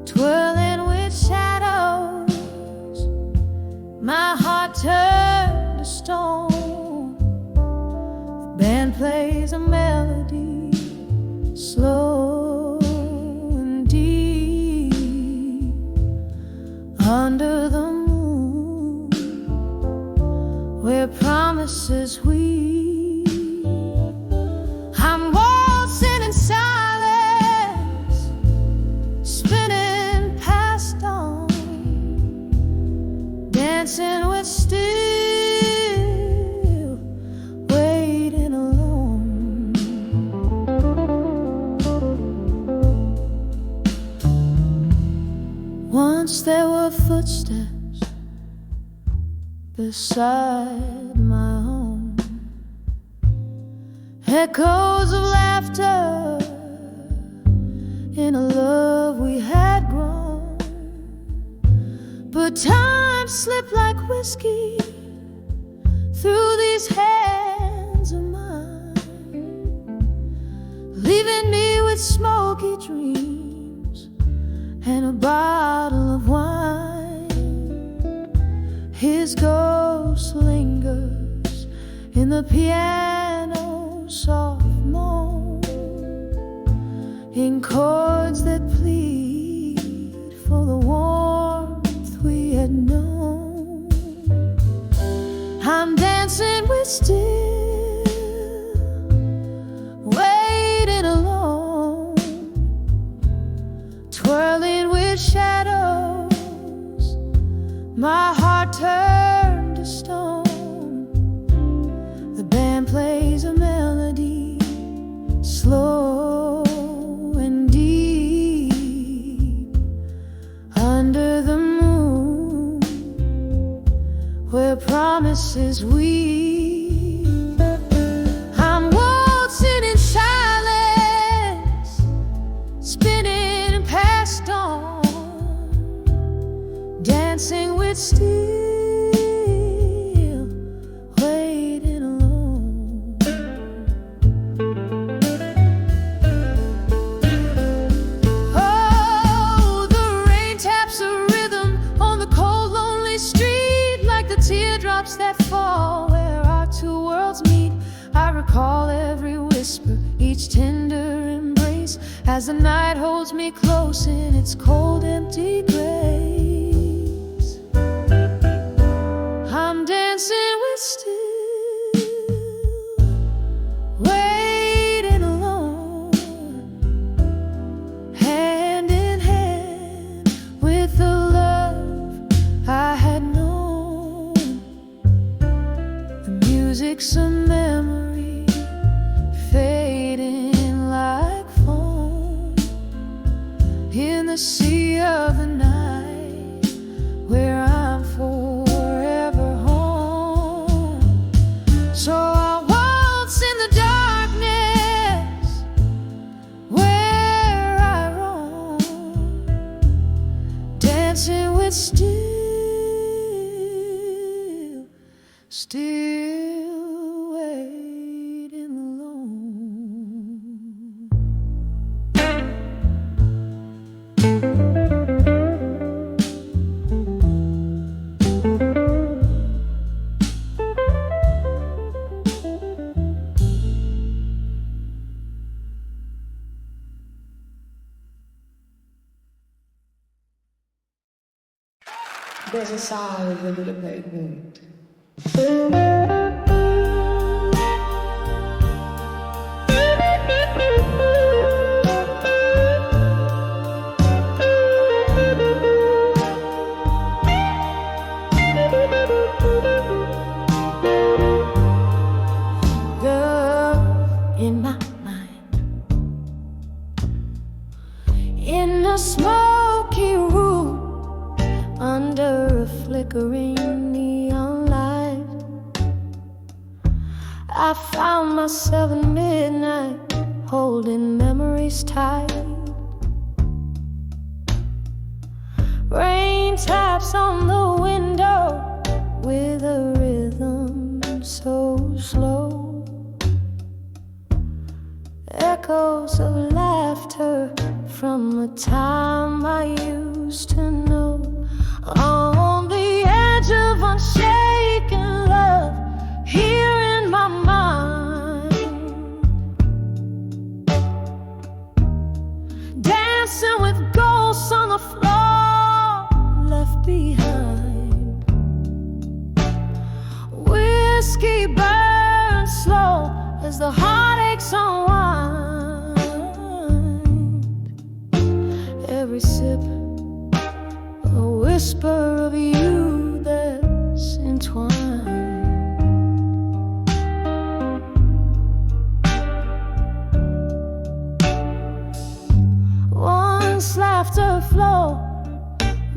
twirling with shadows, my heart turned to stone. The band plays a melody, slow and deep, under the moon, where promises weep. I'm waltzing in silence, spinning past dawn, dancing with still, waiting alone. Once there were footsteps beside my home, echoes of laughter in a love we had grown. But time slipped like whiskey through these hands of mine, leaving me with smoky dreams and a bottle of wine. His ghost lingers in the piano's soft moan, in chords that plead for the warmth we had known. I'm dancing with still, waiting alone, twirling with shadows, my heart turned to stone. The band plays a melody, slow and deep, under the moon, where promises weep. I'm waltzing in silence, spinning past dawn, dancing with still, waiting alone. Oh, the rain taps a rhythm on the cold, lonely street, like the teardrops that fall where our two worlds meet. I recall every whisper, each tender embrace, as the night holds me close in its cold, empty grace. I'm dancing with still, waiting alone, hand in hand with the love I had known. The music's a memory, fading like foam in the sea of the night, where I'm forever home. So I waltz in the darkness, where I roam, dancing with still, still waiting alone. There's a sigh of the little pavement. Girl in my mind, in a smoky room, under a flickering neon light, I found myself at midnight, holding memories tight. Rain taps on the window with a rhythm so slow, echoes of laughter from a time I used to know. On the edge of unshaken love, here in my mind, dancing with ghosts on the floor left behind. Whiskey burns slow as the heartaches unwind. Every sip a whisper of you that's entwined. Once laughter flow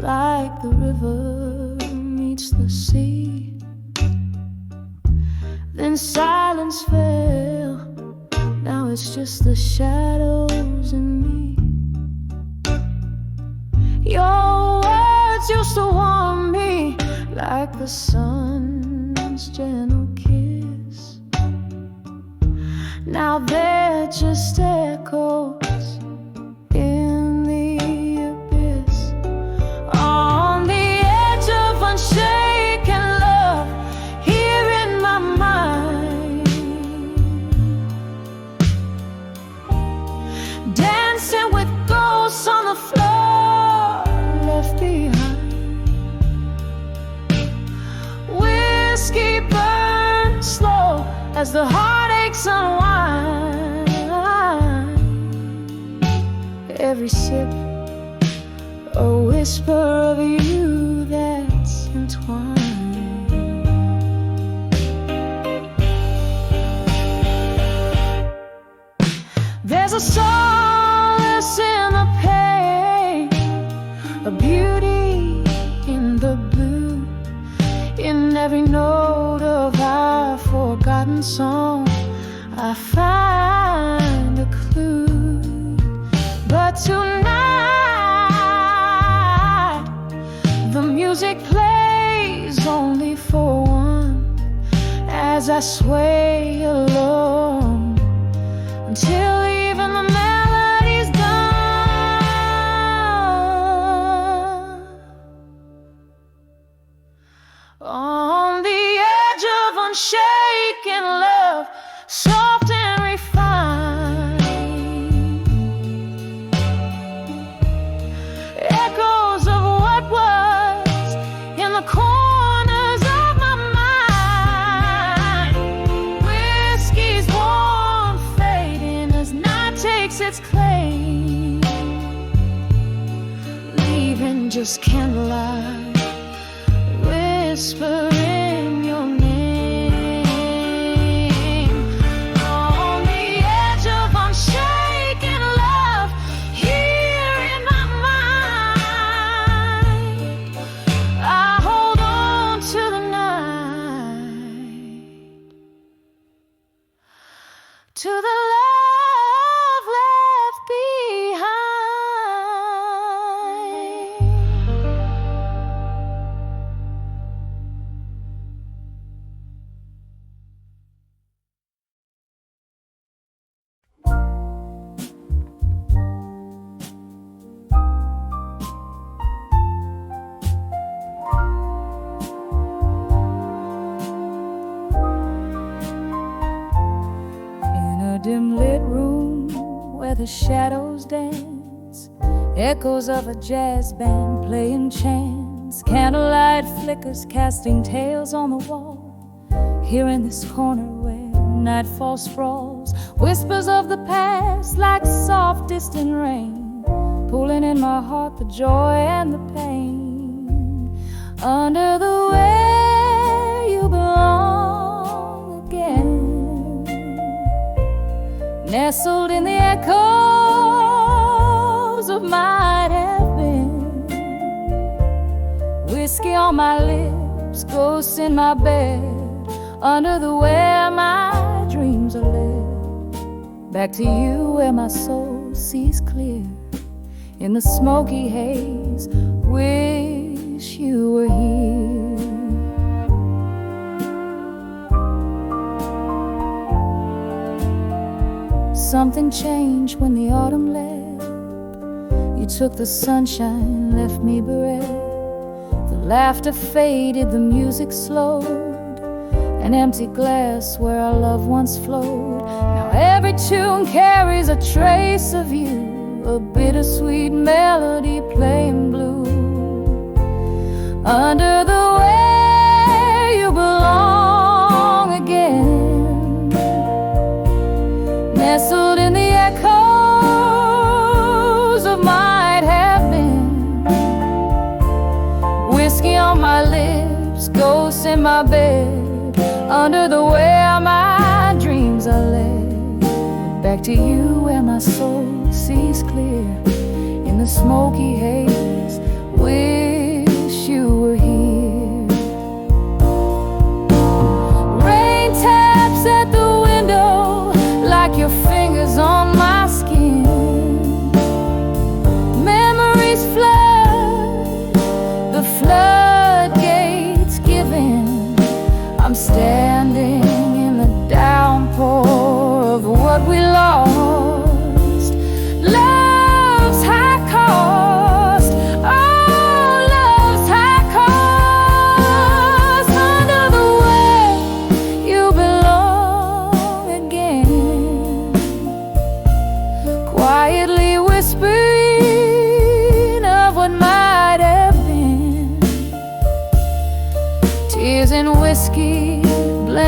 like the river meets the sea. Then silence fell, now it's just the shadows and me. Your words used to warm me like the sun's gentle kiss. Now they're just echoes in the abyss. On the edge of unshaken love, here in my mind, dancing with ghosts on the floor left behind. Whiskey burns slow as the heartaches unwind. Every sip a whisper of you that's entwined. There's a solace in the pain, a beauty in the blue, in every note of our forgotten song. I find a clue. But tonight the music plays only for one, as I sway along until even the melody's done. On the edge of unshaken love, soft and refined, echoes of what was in the corners of my mind. Whiskey's warm fading as night takes its claim, leaving just candlelight whispering your name. On the edge of unshaken love, here in my mind, I hold on to the night, to the love left behind. In a dim lit room where the shadows dance, echoes of a jazz band playing chants, candlelight flickers casting tales on the wall. Here in this corner where nightfall sprawls, whispers of the past like soft distant rain, pulling in my heart the joy and the pain. Under the where you belong again, nestled in the echoes of might have been. Whiskey on my lips, ghosts in my bed, under the where my dreams are led. Back to you where my soul sees clear, in the smoky haze, wish you were here. Something changed when the autumn left. You took the sunshine, left me bereft. The laughter faded, the music slowed, an empty glass where our love once flowed. Now every tune carries a trace of you, a bittersweet melody playing blue. Under the where you belong again, nestled in the echoes of might have been. Whiskey on my lips, ghosts in my bed, under the where my dreams are led. Back to you where my soul sees clear, in the smoky haze with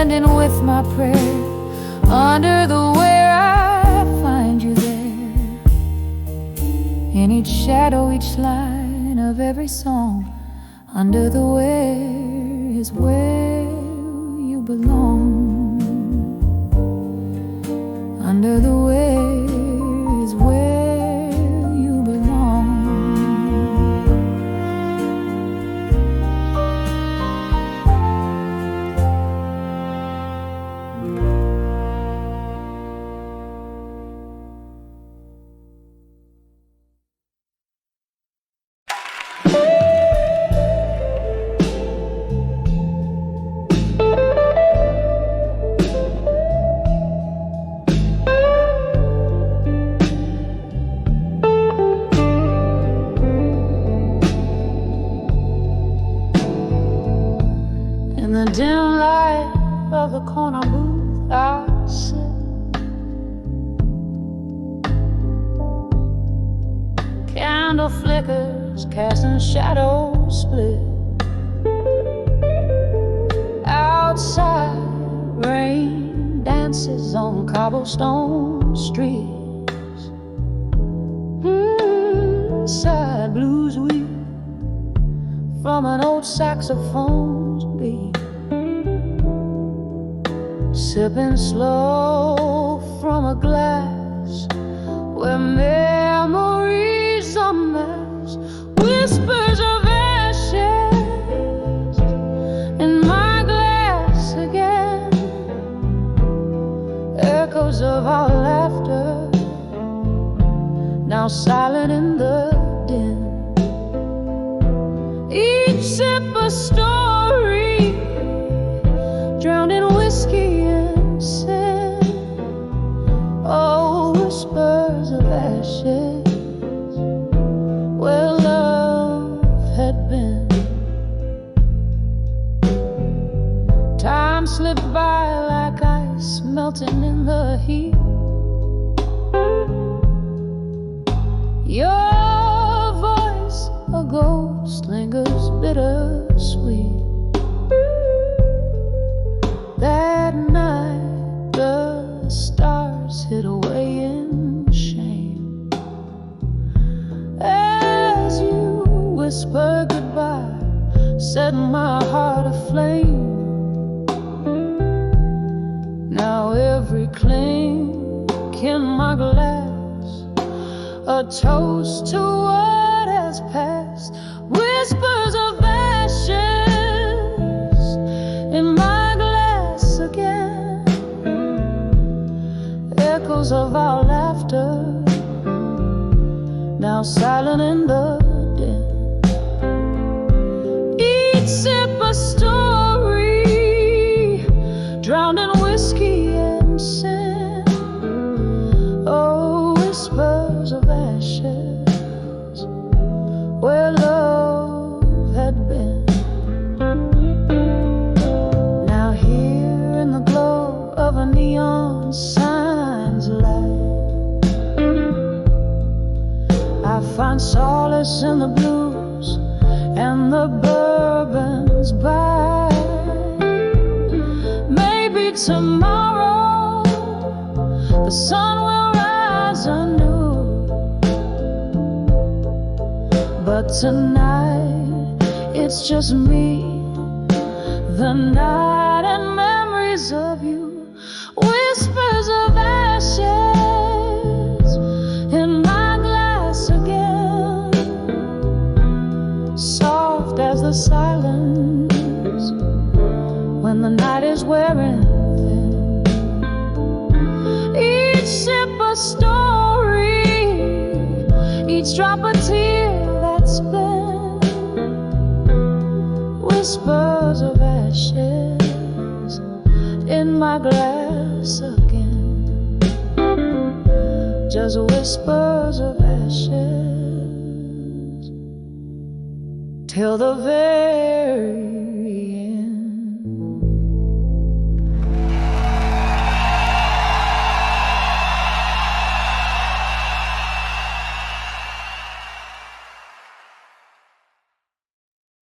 blending with my prayer. Under the where I find you there. In each shadow, each line of every song. Under the where is where you belong. Under the where is where you belong. In the dim light of the corner booth, I sit. Candle flickers, casting shadows split. Outside, rain dances on cobblestone streets. Inside, blues weep from an old saxophone's beat. Sipping slow from a glass where memories are masked. Whispers of ashes in my glass again. Echoes of our laughter, now silent in the din. Each sip a story, drowned in whiskey and sin. Oh, whispers of ashes, where love had been. Time slipped by like ice melting in the heat. Your voice, a ghost, lingers bittersweet. That night the stars hid away in shame. As you whisper goodbye, set my heart aflame. Now every clink in my glass, a toast to what has passed. Whispers of ashes in my glass again. Echoes of our laughter, now silent in the din. Each sip a story, drowned in whiskey and sin. Oh, whispers of ashes, where love had been. Now here in the glow of a neon sign's light, I find solace in the blues and the bourbon's by. Maybe tomorrow the sun will rise anew, but tonight it's just me, the night and memories of you. Whispers of ashes in my glass again. Soft as the silence when the night is wearing thin. Each sip a story, each drop a tear that's been. Whispers of ashes in my glass again. Just whispers of ashes till the very